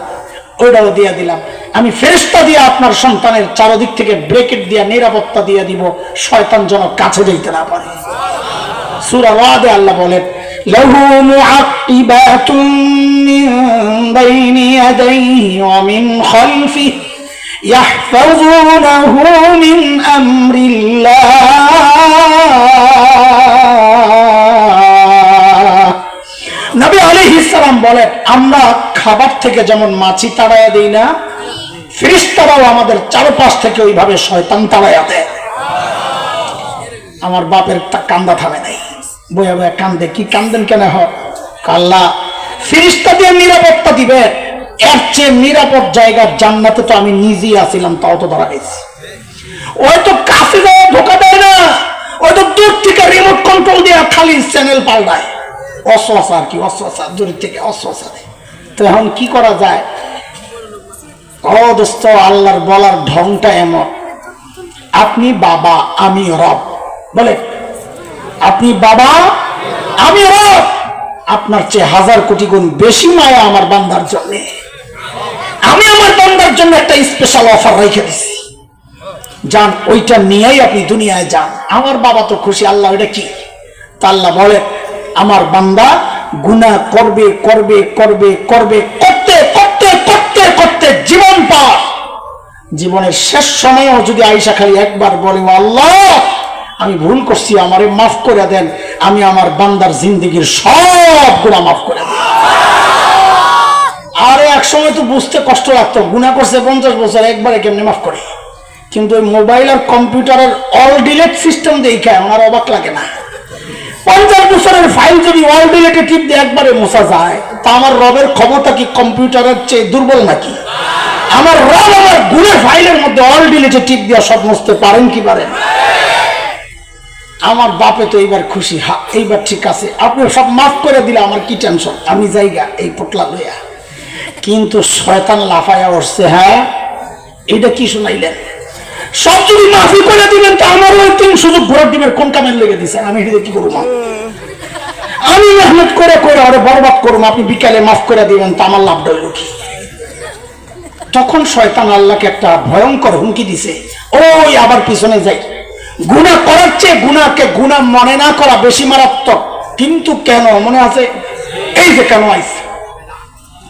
ওইটাও দিয়ে দিলাম। আমি ফেরেশতা দিয়ে আপনার সন্তানের চারদিক থেকে ব্রেকেট দিয়ে নিরাপত্তা দিয়ে দিব, শয়তান যেন কাছে যাইতে না পারে। সূরা রাদে আল্লাহ বলেন, লাহু মুআক্কিবাতুন মিন বাইনি ইয়াদাইহি ওয়া মিন খালফিহি ইয়াহফাযুনাহু মিন আমরিল্লাহ। নবী আলাইহিস সালাম বলেন, আমরা খাবার থেকে যেমন মাছি তাড়াইয়া দেই না, ফেরেশতারাও আমাদের চারপাশ থেকে ওইভাবে শয়তান তাড়াইয়া দেয়। আমার বাপের কান্দা থামে নাই, বইয়া বইয়া কান্দে। কি কান্দেন কেন? আল্লাহ ফেরেশতা দিয়ে নিরাপত্তা দিবে, এর চেয়ে নিরাপদ জায়গা জান্নাতে তো আমি নিজেই আছিলাম, তাও তো ধরা গেছি। ওই তো কাছে যাওয়া ধোকা দেয় না, ওই তো দূর থেকে রিমোট কন্ট্রোল দিয়ে খালি চ্যানেল পাল্টায়। অসওয়াসা আর কি, অসওয়াসা, দূর থেকে অসওয়াসা দেয়। তো এখন কি করা যায়? ও দোস্ত, আল্লাহর বলার ঢংটা এমন, আপনি বাবা, আমি রব। বলে, আপনি বাবা, আমি রব। আপনার চেয়ে 1000 কোটি গুণ বেশি মায়া আমার বান্দার জন্য। আমি আমার বান্দার জন্য একটা স্পেশাল অফার রেখে দিছি, যান ওইটা নিয়েই আপনি দুনিয়ায় যান। আমার বাবা তো খুশি। আল্লাহ এটা কি? তা আল্লাহ বলে, আমার বান্দা গুনাহ করবে করবে করবে করবে, করতে করতে করতে করতে জীবন পার। জীবনের শেষ সময়েও যদি আয়েশা খালি একবার বলে, আল্লাহ আমি ভুল করছি, আমারে মাফ করে দেন, আমি আমার বান্দার জিন্দেগির সব গুনাহ মাফ করে দেন। আরে এক সময় তো বুঝতে কষ্ট লাগতো, গুনাহ করছে 50 বছর, একবারে কেমনে মাফ করে। কিন্তু ওই মোবাইল আর কম্পিউটারের অল ডিলেট সিস্টেম দেখে আমার অবাক লাগে না। 50 বছরের ফাইল যদি অল ডিলেটে টিপ দিয়ে একবারে মোছা যায়, তা আমার রবের ক্ষমতা কি কম্পিউটারের চেয়ে দুর্বল নাকি? আমার রব আমার গুণের ফাইলের মধ্যে অল ডিলেটে টিপ দিয়ে সব মুছতে পারেন কি পারেন? আমার বাপে তো এইবার খুশি, হা এইবার ঠিক আছে, আপনি সব মাফ করে দিলে আমার কি টেনশন, আমি জায়গা এই পোটলা লইয়া। কিন্তু শয়তান লাফায়া উঠছে, হ্যাঁ এটা কি শুনাইলেন? সব যদি মাফি করে দিবেন তো আমারও একদিন সুযোগ ঘোরার ডিমের কোন কামের লেগে দিছে, আমি এটা কি করবো? আমি মেহনত করে করে আরে বরবাদ করবো, আপনি বিকালে মাফ করে দিবেন তো আমার লাভ হইল কি? তখন শয়তান আল্লাহকে একটা ভয়ঙ্কর হুমকি দিছে, ওই আবার পিছনে যাই। গুনাহ করার চেয়ে গুনাহকে গুনাহ মনে না করা বেশি মারাত্মক। কিন্তু কেন মনে আছে? এই যে কেন আইছে,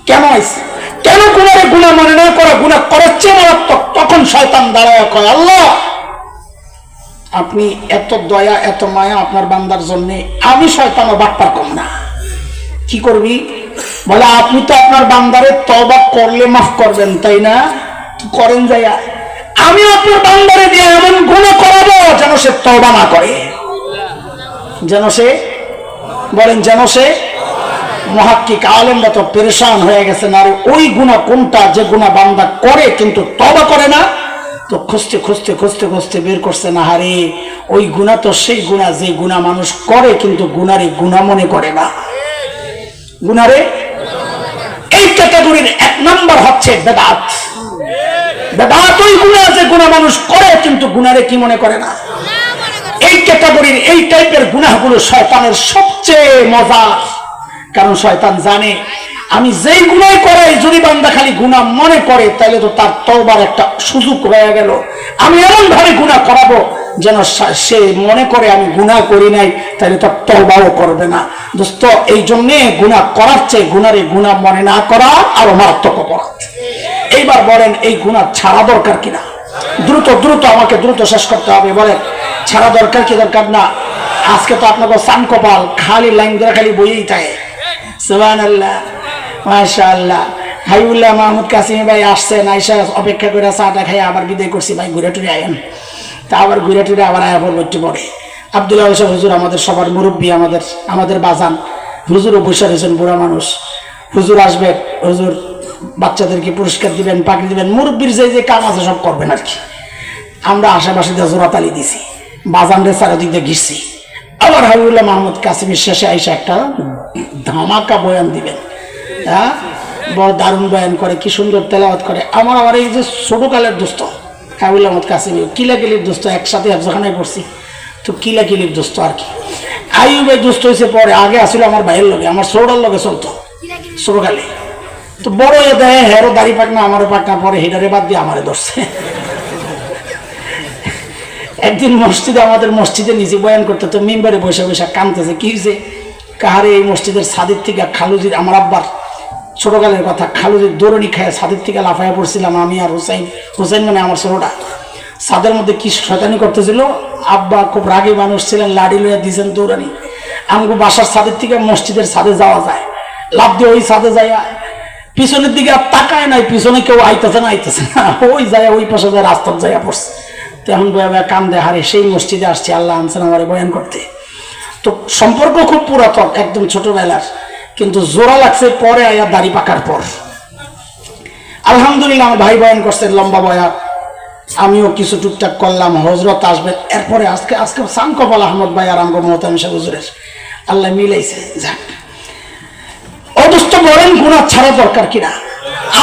কেন আইছে, কেন গুনাহে গুনাহ মনে না করা গুনাহ করার চেয়ে মারাত্মক। তখন শয়তান দাঁড়ায় কয়, আল্লাহ আপনি এত দয়া এত মায়া আপনার বান্দার জন্য, আমি শয়তানও বাটপার কম না, কি করবি? বলে আপনি তো আপনার বান্দারে তওবা করলে মাফ করবেন, তাই না? করেন যাইয়া, আমি আপনার বান্দারে দিয়ে এমন গুনাহ করাবো যেন সে তওবা না করে, যেন সে, বলেন যেন সে। মুহাক্কিক আলেমরা তো পেরেশান হয়ে গেছে, না ওই গুনাহ কোনটা যে গুনাহ বান্দা করে কিন্তু তওবা করে না। তো খুঁজতে খুঁজতে খুঁজতে খুঁজতে বের করছে, না হারে ওই গুনাহ তো সেই গুনাহ যে গুনাহ মানুষ করে কিন্তু গুনারে গুনাহ মনে করে না। গুনারে এই ক্যাটাগরির 1 নাম্বার হচ্ছে বেদাত। বেদাত ওই গুনাহ যে গুনাহ মানুষ করে কিন্তু গুনারে কি মনে করে না। এই ক্যাটাগরির এই টাইপের গুনাহগুলো শয়তানের সবচেয়ে মজা, কারণ শয়তান জানে আমি যেই গুনাহ করাই যদি বান্দা খালি গুনাহ মনে করে তাহলে তো তার তওবার একটা সুযোগ হয়ে গেল। আমি এমন ভাবে গুনাহ করাবো যেন সে মনে করে আমি গুনাহ করি নাই, তাহলে তার তওবাও করবে না। দোস্ত এই জন্যে গুনাহ করার চেয়ে গুনারে গুনাহ মনে না করা আরো মারাত্মক অপরাধ। এইবার বলেন এই গুনাহ ছাড়া দরকার কিনা? দ্রুত দ্রুত আমাকে দ্রুত শেষ করতে হবে, বলেন ছাড়া দরকার কি দরকার না? আজকে তো আপনাকে সান কপাল খালি লাইন ধরে খালি বইয়েই থাকে। সুবহানাল্লাহ, মাশাআল্লাহ। হাইবুল্লাহ মাহমুদ কাসিমি ভাই আসছেন, আইসা অপেক্ষা করে চাটা খাই আবার বিদায় করছি, ভাই ঘুরে টুরে আয়েন। তা আবার ঘুরে টুরে আবার আয়া পড়বো একটু পরে। আব্দুল্লাহ হোসেন হুজুর আমাদের সবার মুরব্বী, আমাদের বাজান হুজুরও বসে রয়েছেন, বুড়া মানুষ। হুজুর আসবে, হুজুর বাচ্চাদেরকে পুরস্কার দিবেন, পাখি দিবেন, মুরব্বীর যে যে কাম আছে সব করবেন আর কি। আমরা আশেপাশে দিয়ে জোড়াতালি দিছি, বাজানরে চারিদিক দিয়ে ঘিরছি। আবার হাবিবুল্লাহ মাহমুদ কাসিমের শেষে আইসা একটা ধামাকা বয়ান দিবেন। হ্যাঁ, বড় দারুণ বয়ান করে, কি সুন্দর তেলাওয়াত করে। আমার এই যে ছোটকালের দোস্ত হাবিবুল্লাহ মাহমুদ কাসিমি, কিলাকিলির দোস্ত, একসাথে একজখানায় পড়ছি, তো কিলাকিলির দোস্ত আর কি। আইয়ুবের দোস্ত হয়েছে পরে, আগে আসছিল আমার ভাইয়ের লগে, আমার ছোটার লগে চলতো ছোটকালে। তো বড় এ দেয় হেরো দাড়ি পাকনা আমারও পাকনা, পরে হেডারে বাদ দিয়ে আমারে ধরছে। একদিন মসজিদে, আমাদের মসজিদে নিচে বয়ান করতে, তো মেম্বারে বসে বসে কাঁদতেছে, কি হয়েছে? কাহারে এই মসজিদের ছাদের থেকে খালুজির, আমার আব্বার ছোটকালের কথা, খালুজির দৌড়নি খায় ছাদের থেকে লাফাইয়া পড়ছিলাম আমি আর হুসাইন মানে আমার ছোটটা। ছাদের মধ্যে কি শয়তানি করতেছিল, আব্বা খুব রাগী মানুষ ছিলেন, লাড়ি লইয়া দিয়েছেন দৌড়ানি। আমাকে বাসার ছাদের থেকে মসজিদের ছাদে যাওয়া যায়, লাভ দিয়ে ওই ছাদে যায়, পিছনের দিকে আর তাকায় নাই, পিছনে কেউ আইতেছে না ওই যায় ওই পাশে যায় রাস্তার জায়গা পড়ছে। তো এখন বয়া কান দেয়, হারে সেই মসজিদে আসছে, আল্লাহ আনছেন আমার বয়ান করতে। তো সম্পর্ক খুব পুরাতন, একদম ছোটবেলার, কিন্তু জোড়া লাগছে পরে আয়া দাড়ি পাকার পর। আলহামদুলিল্লাহ আমার ভাই বয়ান করছেন লম্বা বয়ান, আমিও কিছু টুকটাক করলাম। হজরত আসবেন এরপরে, আজকে সানকপাল আহমদ ভাই আর আমগো মোহতামিম শাহ হুজুরের আল্লাহ মিলাইছে। যাক, অদুষ্ট বলেন গুনাহ ছাড়া দরকার কিনা?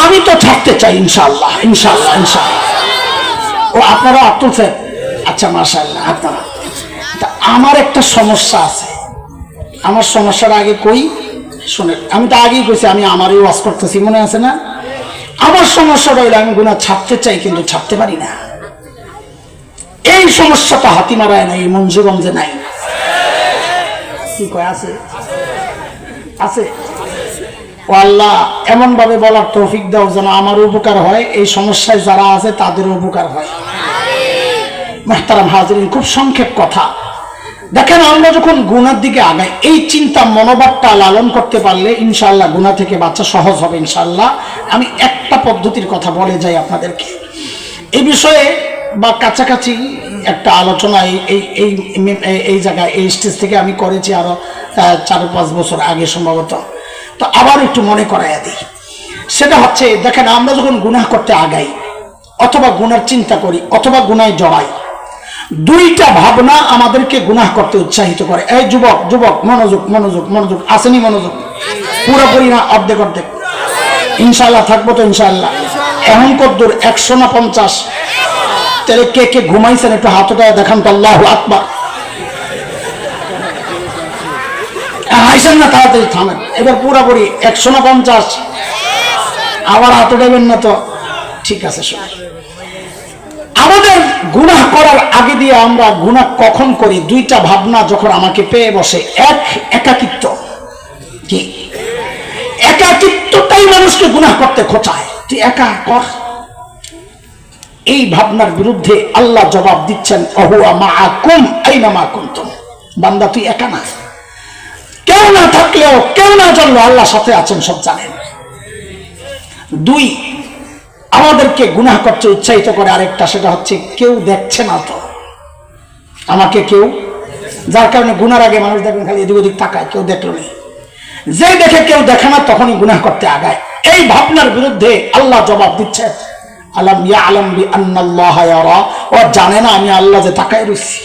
আমি তো ছাড়তে চাই ইনশাআল্লাহ, ইনশাআল্লাহ, ইনশাআল্লাহ। ও আপনারা হাত তুলছেন? আচ্ছা মাশাআল্লাহ। আপনারা, তা আমার একটা সমস্যা আছে, আমার সমস্যার আগে কই। শোনেন, আমি তো আগেই কইছি আমি আমারই ওয়াজ করতেছি, মনে আছে না? আমার সমস্যা রইল আমি গুনাহ ছাড়তে চাই কিন্তু ছাড়তে পারি না। এই সমস্যাটা হাতিমারায় নাই, মঞ্জুরগঞ্জে নাই। কি কয় আছে? আছে। ও আল্লাহ, এমন ভাবে বলার তৌফিক দাও যেন আমার উপকার হয়, এই সমস্যায় যারা আছে তাদের উপকার হয়। মুহতারাম হাজিরিন, খুব সংক্ষেপ কথা। দেখেন, আমরা যখন গুনার দিকে আগাই, এই চিন্তা মনোভাবটা লালন করতে পারলে ইনশাআল্লাহ গুনাহ থেকে বাঁচা সহজ হবে ইনশাআল্লাহ। আমি একটা পদ্ধতির কথা বলে যাই আপনাদেরকে এই বিষয়ে, বা কাছাকাছি একটা আলোচনা এই জায়গায় এই স্টেজ থেকে আমি করেছি আরো 4-5 বছর আগে সম্ভবত। তো আবার একটু মনে করাইয়া দিই। সেটা হচ্ছে, দেখেন, আমরা যখন গুনাহ করতে আগাই অথবা গুনার চিন্তা করি অথবা গুনায় জড়াই, দুইটা ভাবনা আমাদেরকে গুনাহ করতে উৎসাহিত করে। এই যুবক যুবক, মনোযোগ মনোযোগ মনোযোগ, আসেনি মনোযোগ? পুরোপুরি না, অর্ধেক অর্ধেক? ইনশাআল্লাহ থাকবো তো ইনশাআল্লাহ। এখন কদ্দুর? 100 না 50? তাহলে কে কে ঘুমাইছেন একটু হাত উঠায় দেখান তো। আল্লাহু আকবার। হাইছেন না, তাড়াতাড়ি থামেন। এবার পুরোপুরি 100 না 50? আবার হাত উঠাবেন না তো? ঠিক আছে। শোন, আমাদের গুনাহ করার আগে দিয়ে আমরা গুনাহ কখন করি? দুইটা ভাবনা যখন আমাকে পেয়ে বসে। একাকিত্ব। কি একাকিত্বটাই মানুষকে গুনাহ করতে খোঁচায়। তুই একা কর। এই ভাবনার বিরুদ্ধে আল্লাহ জবাব দিচ্ছেন, অহুয়া মাআকুম আইনামা কুনতুম। বান্দা, তুই একা না। কেউ না থাকলেও, কেউ না জানলেও আল্লাহ সাথে আছেন, সব জানেন। দুই, আমাদেরকে গুনাহ করতে উৎসাহিত করে আরেকটা, সেটা হচ্ছে কেউ দেখছে না তো আমাকে, কেউ, যার কারণে গুনার আগে মানুষ দেখবেন খালি এদিক ওদিক তাকায়, কেউ দেখলো নেই। যে দেখে কেউ দেখে না তখনই গুনাহ করতে আগায়। এই ভাবনার বিরুদ্ধে আল্লাহ জবাব দিচ্ছে, আলাম ইয়ালাম বিআন্নাল্লাহা ইয়ারা। ও জানে না আমি আল্লাহ যে তাকায় রইছি।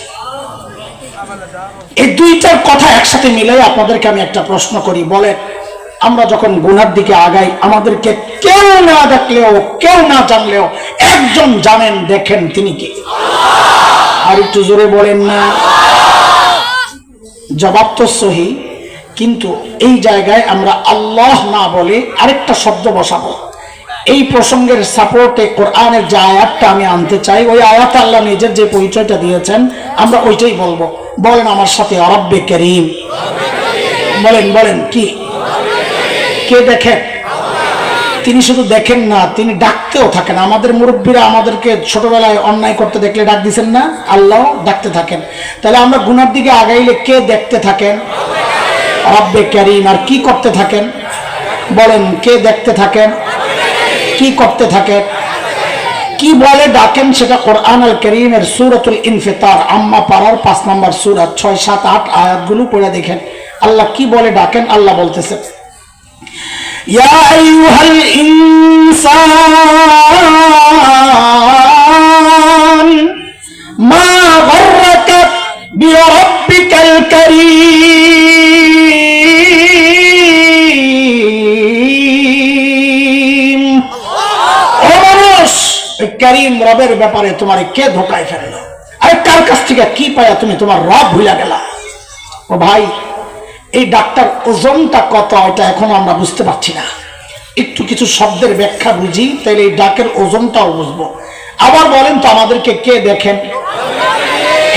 এই দুইটার কথা একসাথে মিলাই আপনাদেরকে আমি একটা প্রশ্ন করি। বলে, আমরা যখন গুনার দিকে আগাই, আমাদেরকে কেউ না দেখলেও, কেউ না জানলেও একজন জানেন, দেখেন, তিনি কে? আর একটু জোরে বলেন না। জবাব তো সহি, কিন্তু এই জায়গায় আমরা আল্লাহ না বলে আরেকটা শব্দ বসাবো। এই প্রসঙ্গের সাপোর্টে কোরআনের যে আয়াতটা আমি আনতে চাই, ওই আয়াত আল্লাহ নিজের যে পরিচয়টা দিয়েছেন আমরা ওইটাই বলবো। বলেন আমার সাথে, রব্বে করিম। বলেন বলেন, কি? কে দেখেন? তিনি শুধু দেখেন না, তিনি ডাকতেও থাকেন। আমাদের মুরব্বীরা আমাদেরকে ছোটবেলায় অন্যায় করতে দেখলে ডাক দিচ্ছেন না, আল্লাহ ডাকতে থাকেন। তাহলে আমরা গুনার দিকে আগাইলে কে দেখতে থাকেন? রব্বে করিম। আর কি করতে থাকেন? বলেন, কে দেখতে থাকেন? কি করতে থাকেন? কি বলে ডাকেন? সেটা কোরআন আল কারীমের সূরাতুল ইনফিতার, আম্মা পারার 5 নম্বর সূরা, 6, 7, 8 আয়াতগুলো পড়ে দেখেন আল্লাহ কি বলে ডাকেন। আল্লাহ বলতেছেন, ইয়া আইয়ুহাল ইনসান মা গররাকা বিরাব্বিকাল কারীম। ও মানুষ, এই কারীম রবের ব্যাপারে তোমারে কে ধোকায় ফেললো? আরে কার কাছ থেকে কি পায়া তুমি তোমার রব ভুলে গেলা? ও ভাই, এই ডাক্তার ওজনটা কত এটা এখন আমরা বুঝতে পারছি না। একটু কিছু শব্দের ব্যাখ্যা বুঝি, তাহলে এই ডাকের ওজনটাও বুঝবো। আবার বলেন তো, আমাদেরকে কে দেখেন?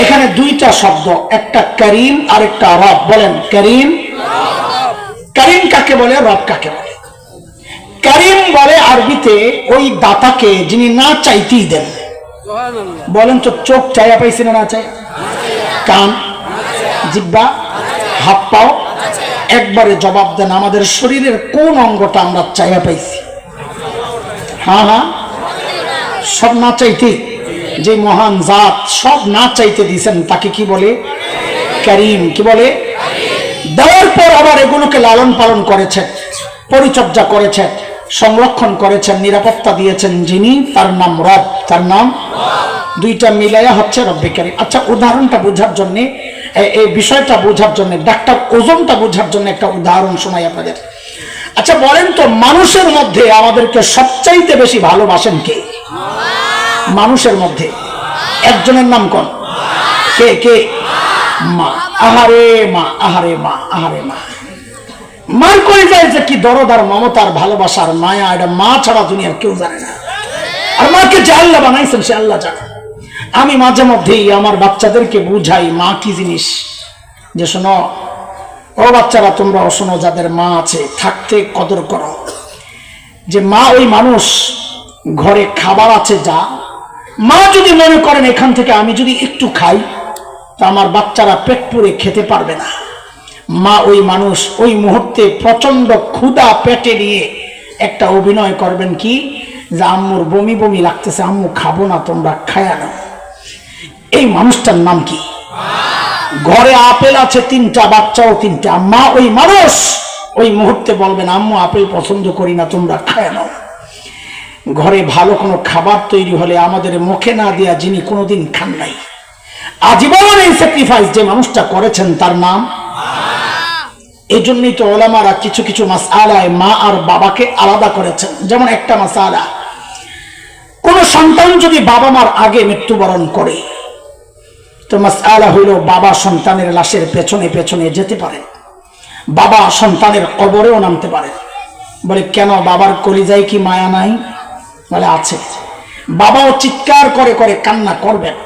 এখানে দুইটা শব্দ, একটা করিম আর একটা রব। বলেন, করিম। করিম কাকে বলে, রব কাকে বলে? করিম বলে আরবিতে ওই দাতাকে যিনি না চাইতেই দেন। বলেন তো, চোখ চাইয়া পাইছি না? না চাই? কান, জিহ্বা, হাত পাও, একবারে জবাব দেন। আমাদের শরীরের কোন অঙ্গটা আমরা চাইয়া পাইছি? হ্যাঁ হ্যাঁ, সব না চাইতে। যে মহান জাত সব না চাইতে দিয়েছেন তাকে কি বলে? করিম। কি বলে? দেওয়ার পর আবার এগুলোকে লালন পালন করেছেন, পরিচর্যা করেছেন, সংরক্ষণ করেছেন, নিরাপত্তা দিয়েছেন যিনি, তার নাম রব। তার নাম দুইটা মিলাইয়া হচ্ছে রব্বে কারীম। আচ্ছা, উদাহরণটা বোঝার জন্য, এই বিষয়টা বোঝার জন্য, ডাক্তার ওজনটা বোঝার জন্য একটা উদাহরণ শোনাই আপনাদের। আচ্ছা বলেন তো, মানুষের মধ্যে আমাদেরকে সবচাইতে বেশি ভালোবাসেন কে? মানুষের মধ্যে একজনের নাম কোন? কে কে? মা। আহারে মা, আহারে মা, আহারে মা। মার করে যায় যে কি দরদ আর মমতার ভালোবাসার মায়া, এটা মা ছাড়া দুনিয়ার কেউ জানে না। আর মাকে যে আল্লাহ বানাইছেন সে আল্লাহ জানে। আমি মাঝে মধ্যেই আমার বাচ্চাদেরকে বুঝাই মা কি জিনিস, যে শোনো ও বাচ্চারা, তোমরা শোনো, যাদের মা আছে থাকতে কদর করো। যে মা ওই মানুষ, ঘরে খাবার আছে যা, মা যদি মনে করেন এখান থেকে আমি যদি একটু খাই তা আমার বাচ্চারা পেট পুরে খেতে পারবে না, মা ওই মানুষ ওই মুহূর্তে প্রচন্ড ক্ষুধা পেটে নিয়ে একটা অভিনয় করবেন কি, যে আম্মুর বমি বমি লাগতেছে, আম্মু খাবো না, তোমরা খায়া নাও। এই মানুষটার নাম কি? ঘরে আপেল আছে 3টা, বাচ্চাও 3টা, মা ওই মানুষ ওই মুহূর্তে বলবেন আম্মু আপেল পছন্দ করি না, তোমরা খায়া নাও। ঘরে ভালো কোনো খাবার তৈরি হলে আমাদের মুখে না দিয়া যিনি কোনোদিন খান নাই, আজীবন এই স্যাক্রিফাইস যে মানুষটা করেছেন তার নাম। এই জন্যই তো ওলামারা কিছু কিছু মাসআলায় মা আর বাবাকে আলাদা করেছেন। যেমন একটা মাসআলা, কোন সন্তান যদি বাবা মার আগে মৃত্যুবরণ করে তো মাসআলা হইল বাবা সন্তানের লাশের পেছনে পেছনে যেতে পারে, বাবা সন্তানের কবরেও নামতে পারে। বলে কেন, বাবার কলিজায় কি মায়া নাই? বলে আছে। বাবাও চিৎকার করে করে কান্না করবেন,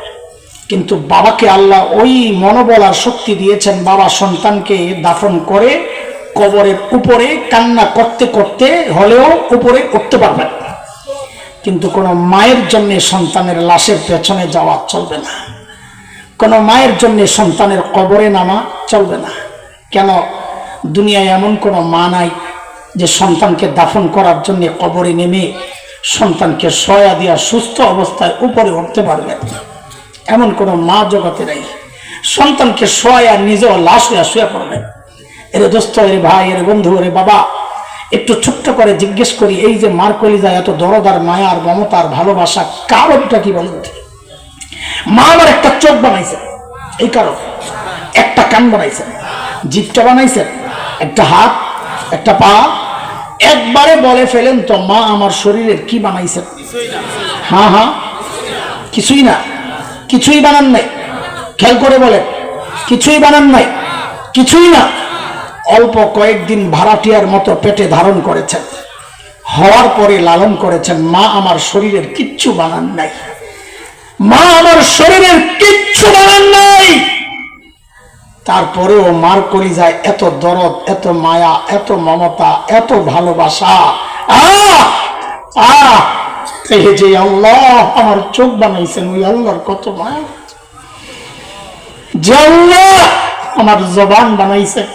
কিন্তু বাবাকে আল্লাহ ওই মনোবল আর শক্তি দিয়েছেন, বাবা সন্তানকে দাফন করে কবরের উপরে কান্না করতে করতে হলেও উপরে উঠতে পারবেন। কিন্তু কোনো মায়ের জন্য সন্তানের লাশের পেছনে যাওয়া চলবে না, কোনো মায়ের জন্য সন্তানের কবরে নামা চলবে না। কেন, দুনিয়ায় এমন কোনো মা নাই যে সন্তানকে দাফন করার জন্য কবরে নেমে সন্তানকে সয়া দিয়া সুস্থ অবস্থায় উপরে উঠতে পারবেন, এমন কোনো মা জগতে নাই। সন্তানকে শোয়া নিজেও লাশ হইয়া শুয়ে পড়বেন। এরে দোস্ত, এরে ভাই, এরে বন্ধু, এরে বাবা, একটু ছোট্ট করে জিজ্ঞেস করি, এই যে মার কলিজায় এত দরদার মায়া আর মমতার ভালোবাসা, কারণটা কি বলেন? মা আমার একটা চোখ বানাইছে, এই কারণ একটা কান বানাইছেন, জিভটা বানাইছেন, একটা হাত, একটা পা। একবারে বলে ফেলেন তো মা আমার শরীরের কি বানাইছেন? হ্যাঁ হ্যাঁ, কিছুই না, কিছুই বানান নাই। খেয়াল করে বলে, কিছুই বানান নাই, কিছুই না। অল্প কয়েকদিন ভাড়াটিয়ার মতো পেটে ধারণ করেছেন, হওয়ার পরে লালন করেছেন। মা আমার শরীরের কিচ্ছু বানান নাই, মা আমার শরীরের কিচ্ছু বানান নাই। তারপরেও মার কলিজায় এত দরদ, এত মায়া, এত মমতা, এত ভালোবাসা। এই যে আল্লাহ আমার চোখ বানাইছেন, ওই আল্লাহর কত মায়া। যে আল্লাহ আমার জবান বানাইছেন,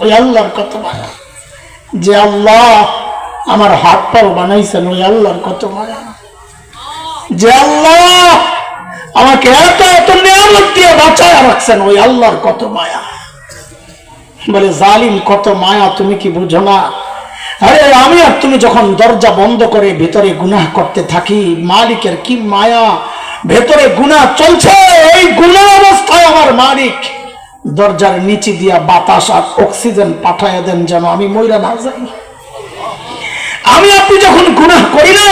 ওই আল্লাহর কত মায়া। যে আল্লাহ আমার হাত পাও বানাইছেন, ওই আল্লাহর কত মায়া। যে আল্লাহ আমাকে এত এত নিয়ামত দিয়ে বাঁচায় রাখছেন, ওই আল্লাহর কত মায়া। বলে জালিম, কত মায়া তুমি কি বুঝো না? আরে আমি আর তুমি যখন দরজা বন্ধ করে ভেতরে গুনাহ করতে থাকি, মালিকের কি মায়া। ভেতরে গুনাহ চলছে, এই গুনাহ অবস্থায় আমার মালিক দরজার নিচে দিয়া বাতাস আর অক্সিজেন পাঠাইয়া দেন যেন আমি মইরা না যাই। আমি আপনি যখন গুনাহ করি না,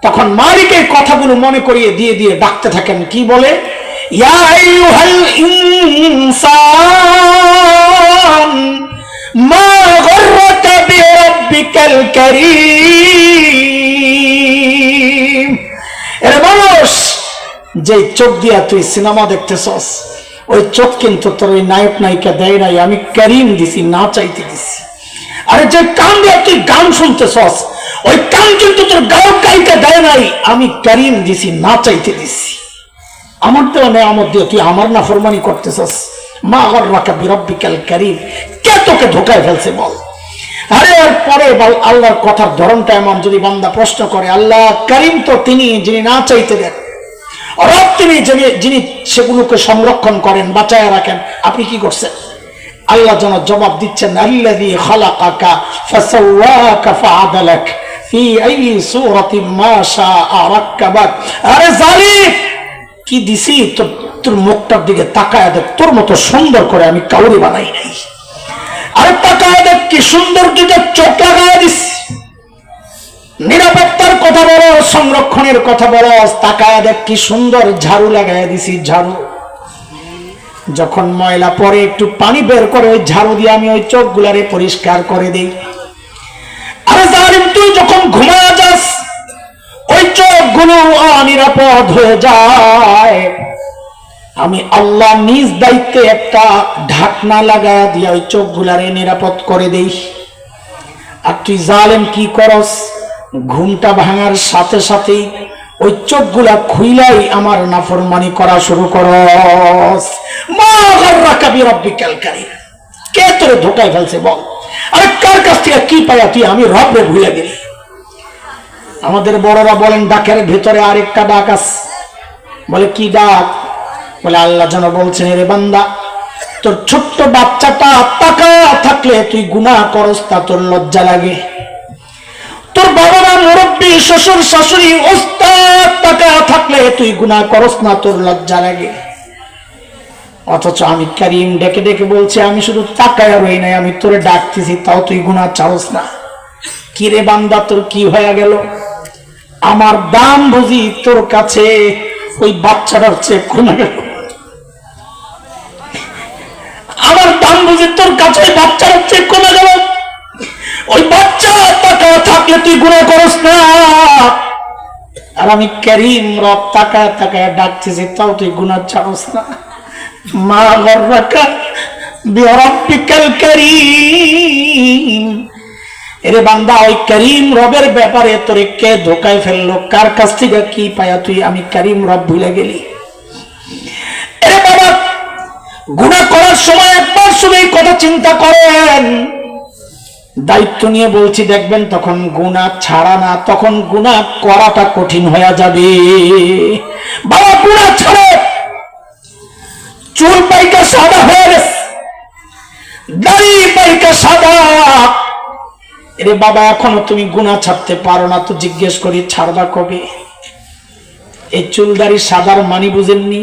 তখন মালিকের কথাগুলো মনে করিয়ে দিয়ে দিয়ে ডাকতে থাকেন। কি বলে? ইয়া আইয়ুহাল ইনসান মা গররাকা বিরাব্বিকাল কারীম। এর মানুষ, যে চোখ দিয়া তুই সিনেমা দেখতেছস, ওই চোখ কিন্তু তোর ওই নায়ক নায়িকা দেয় নাই, আমি করিম দিছি, না চাইতে দিছি। আরে যে কান দিয়া তুই গান শুনতেছস, ওই কান কিন্তু তোর গায়ক গায়িকা দেয় নাই, আমি করিম দিছি, না চাইতে দিছি। আমার তো নেয়ামত দিয়ে তুই আমার না ফরমানি করতেছস। মা গররাকা বিরাব্বিকাল কারীম, কে তোকে ধোকায় ফেলছে বল? আরে আর পরে বল, আল্লাহর কথার ধরনটা এমন, যদি বান্দা প্রশ্ন করে, আল্লাহ করিম তো তিনি যিনি না চাইতে দেন, রব তিনি যিনি সেগুলোকে সংরক্ষণ করেন, বাঁচায় রাখেন, আপনি কি করছেন? আল্লাহ যেন জবাব দিচ্ছেন, আল্লাযী খালাকাকা ফাসাওয়াকা ফাআদালাক ফি আইয়ি সূরাতিন মা শাআ রাক্কাবাক। আরে জালিম, কি দিছি তোর মুখটার দিকে তাকায় দেখ, তোর মতো সুন্দর করে আমি কাউরি বানাই নাই। আরে তাকায় দেখ, কি সুন্দর দুটো চোখ লাগায় দিস। নিরাপত্তার কথা বলো, সংরক্ষণের কথা বলো, তাকায় দেখ কি সুন্দর ঝাড়ু লাগায় দিছি, ঝাড়ু। যখন ময়লা পরে একটু পানি বের করে ওই ঝাড়ু দিয়ে আমি ওই চোখগুলারে পরিষ্কার করে দিই। আরে জালিম, তুই যখন ঘুমায়া যাস ওই চোখগুলো অনিরাপদ হয়ে যায়, আমি আল্লাহ নিজ দায়িত্বে একটা ঢাকনা লাগায়া দিয়ে ওই চোখগুলারে নিরাপদ করে দেই। আর তুই জালেম কি করস, ঘুমটা ভাঙার সাথে সাথেই ওই চোখগুলা খুইলাই আমার নাফরমানি করা শুরু করস। মা গাররাকা বিরাব্বিকাল কারীম, কে তোরে ধোকায় ফেলছে বল? আরে কার কাছ থেকে কি পায়া তুই আমি রবরে ভুলে গেলি? আমাদের বড়রা বলেন ডাকের ভেতরে আরেকটা ডাক আছে। বলে কি ডাক? বলে আল্লাহ যেন বলছেন, রে বান্দা, তোর ছোট্ট বাচ্চাটা তাকা থাকলে তুই গুনাহ করস তা তোর লজ্জা লাগে। তোর বাবারা মুরব্বী, শ্বশুর শাশুড়ি, ওস্তাদ তাকা থাকলে তুই গুনাহ করস না, তোর লজ্জা লাগে। অথচ আমি কারীম ডেকে ডেকে বলছি, আমি শুধু তাকায় রই নাই, আমি তোরে ডাকতেছি তাও তুই গুনাহ চাওস না। কি রে বান্দা, তোর কি হয়ে গেল? আমার দাম বুঝি তোর কাছে ওই বাচ্চাটার চেয়ে কমে গেল? আমার দাম বুঝি তোর কাছে ওই বাচ্চাটার চেয়ে কমে গেল? ওই বাচ্চা তাকা থাকলে তুই গুনাহ করস না, আর আমি কারীম রব তাকায় তাকায় ডাকতেছি তাও তুই গুনাহ চাওস না। মা গাররাকা বিরাব্বিকাল কারীম, এরে বান্দা, ওই করিম রবের ব্যাপারে তোরে কে ধোকায় ফেললো? কার কাছ থেকে কি পায়া তুই আমি করিম রব ভুলে গেলি? এরে বাবা, গুনাহ করার সময় একবার শুধু এই কথা চিন্তা করেন। দায়িত্ব নিয়ে বলছি, দেখবেন তখন গুনাহ ছাড়া না, তখন গুনাহ করাটা কঠিন হয়ে যাবে। বাবা, গুনাহ ছাড়ে, চুল পাইকা সাদা হয়ে গেছে, দাড়ি পাইকা সাদা। এরে বাবা, এখনো তুমি গুনাহ ছাড়তে পারো না, তো জিজ্ঞেস করি ছাড়বা কবে? এই চুলদারি সাদার মানি বুঝেননি?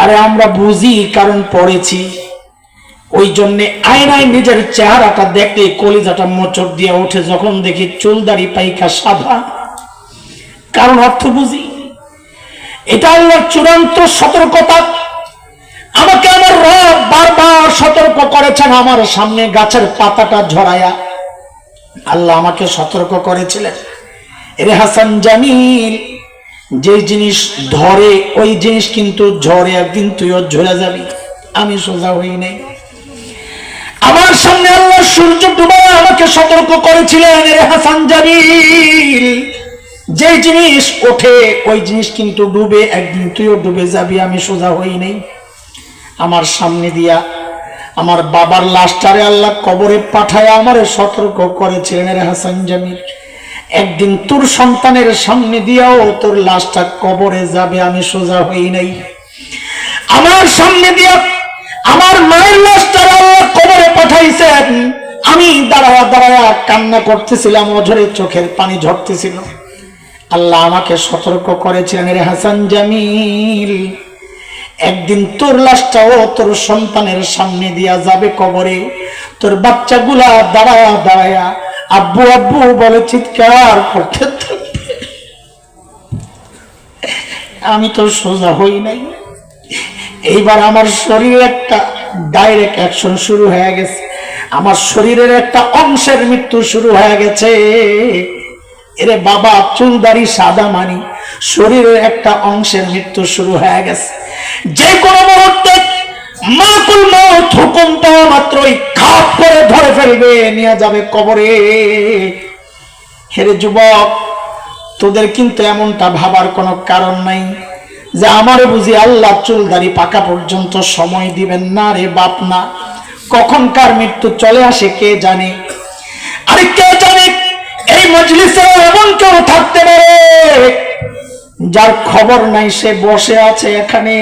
আরে আমরা বুঝি, কারণ পড়েছি। ওই জন্যে আয়নায় নিজের চেহারাটা দেখলে কলিজাটা মোচড় দিয়ে ওঠে যখন দেখি চুলদারি পাইকা সাদা, কারণ অর্থ বুঝি। এটা আল্লাহর চূড়ান্ত সতর্কতা। আমাকে আমার রব বারবার সতর্ক করেছেন। আমার সামনে গাছের পাতাটা ঝরায়া আল্লাহ আমাকে সতর্ক করেছিলেন, এরে হাসান জামিল, যে জিনিস ধরে ওই জিনিস কিন্তু ঝরে, একদিন তুইও ঝরে যাবি। আমি সোজা হই নাই। আমার সামনে আল্লাহ সূর্য ডুবায় আমাকে সতর্ক করেছিলেন, এরে হাসান জামিল, যে জিনিস ওঠে ওই জিনিস কিন্তু ডুবে, একদিন তুইও ডুবে যাবি। আমি সোজা হই নাই। আমার সামনে দিয়া আমার বাবার লাশটারে আল্লাহ কবরে পাঠায় আমারে সতর্ক করেছিলেন, রে হাসান জামিল, একদিন তোর সন্তানের সামনে দিয়াও তোর লাশটা কবরে যাবে। আমি সোজা হই নাই। আমার সামনে দিয়া আমার মায়ের লাশটা আল্লাহ কবরে পাঠাইছেন। আমি দাঁড়ায়া দাঁড়ায়া কান্না করতেছিলাম, অঝরে চোখের পানি ঝরতেছিল। আল্লাহ আমাকে সতর্ক করেছিলেন, রে হাসান জামিল, একদিন তোর লাশটাও তোর সন্তানের সামনে দিয়া যাবে কবরে। তোর বাচ্চাগুলা দাঁড়ায়া দাঁড়ায়া আব্বু আব্বু বলে চিৎকার করতে থাকবে। আমি তো সোজা হই নাই। এইবার আমার শরীরের একটা ডাইরেক্ট অ্যাকশন শুরু হয়ে গেছে। আমার শরীরের একটা অংশের মৃত্যু শুরু হয়ে গেছে। এরে বাবা, চুলদারি সাদা মানি শরীরের একটা অংশের মৃত্যু শুরু হয়ে গেছে। যে কোনো মুহূর্তে মাকুল মউত হুকুম পাওয়া মাত্রই খাপ করে ধরে ফেলবে, নিয়ে যাবে কবরে। হেরে যুবক, তোদের কিন্তু এমনটা ভাবার কোনো কারণ নাই যে আমারে বুঝি আল্লাহ চুলদারি পাকা পর্যন্ত সময় দিবেন না। রে বাপ না, কখন কার মৃত্যু চলে আসে কে জানে। আরে কে জানে, এই মজলিসে এমন কেউ থাকতে পারে যার খবর নাই, সে বসে আছে এখানে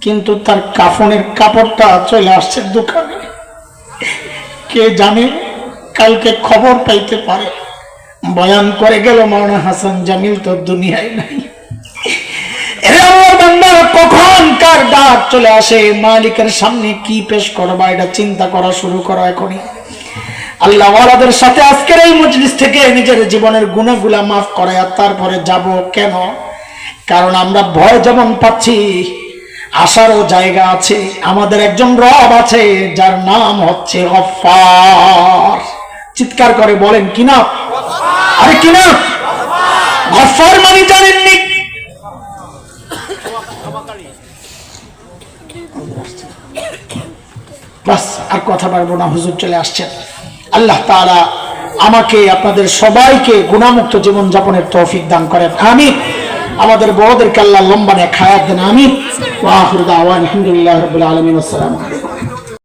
কিন্তু তার কাফনের কাপড়টা চলে আসছে দোকানে। কে জানে, কালকে খবর পাইতে পারে বয়ান করে গেল মাওলানা হাসান জামিল তো দুনিয়ায় নাই। এরে আল্লাহর বান্দা, কখন কার ডাক চলে আসে, মালিকের সামনে কি পেশ করবা, এটা চিন্তা করা শুরু করো এখনই। আল্লাহ ওয়ালাদের সাথে আজকের এই মজলিস থেকে নিজের জীবনের গুনাহগুলা মাফ করায় তারপরে যাব। কেন? কারণ আমরা ভয় যেমন পাচ্ছি, আসারও জায়গা আছে। আমাদের একজন রব আছে যার নাম হচ্ছে গফফার। চিৎকার করে বলেন কি না? আরে কি না? গফফার মানে জানেননি? বাস আর কথা পারবো না, হুজুর চলে আসছেন। আল্লাহ তাআলা আমাকে আপনাদের সবাইকে গুনাহমুক্ত জীবন যাপনের তৌফিক দান করেন, আমিন। আমাদের বড়দেরকে আল্লাহ লম্বা নেক হায়াত দেন, আমিন। ওয়া আখিরু দাওয়ানা আলহামদুলিল্লাহি রাব্বিল আলামিন। আসসালামু আলাইকুম।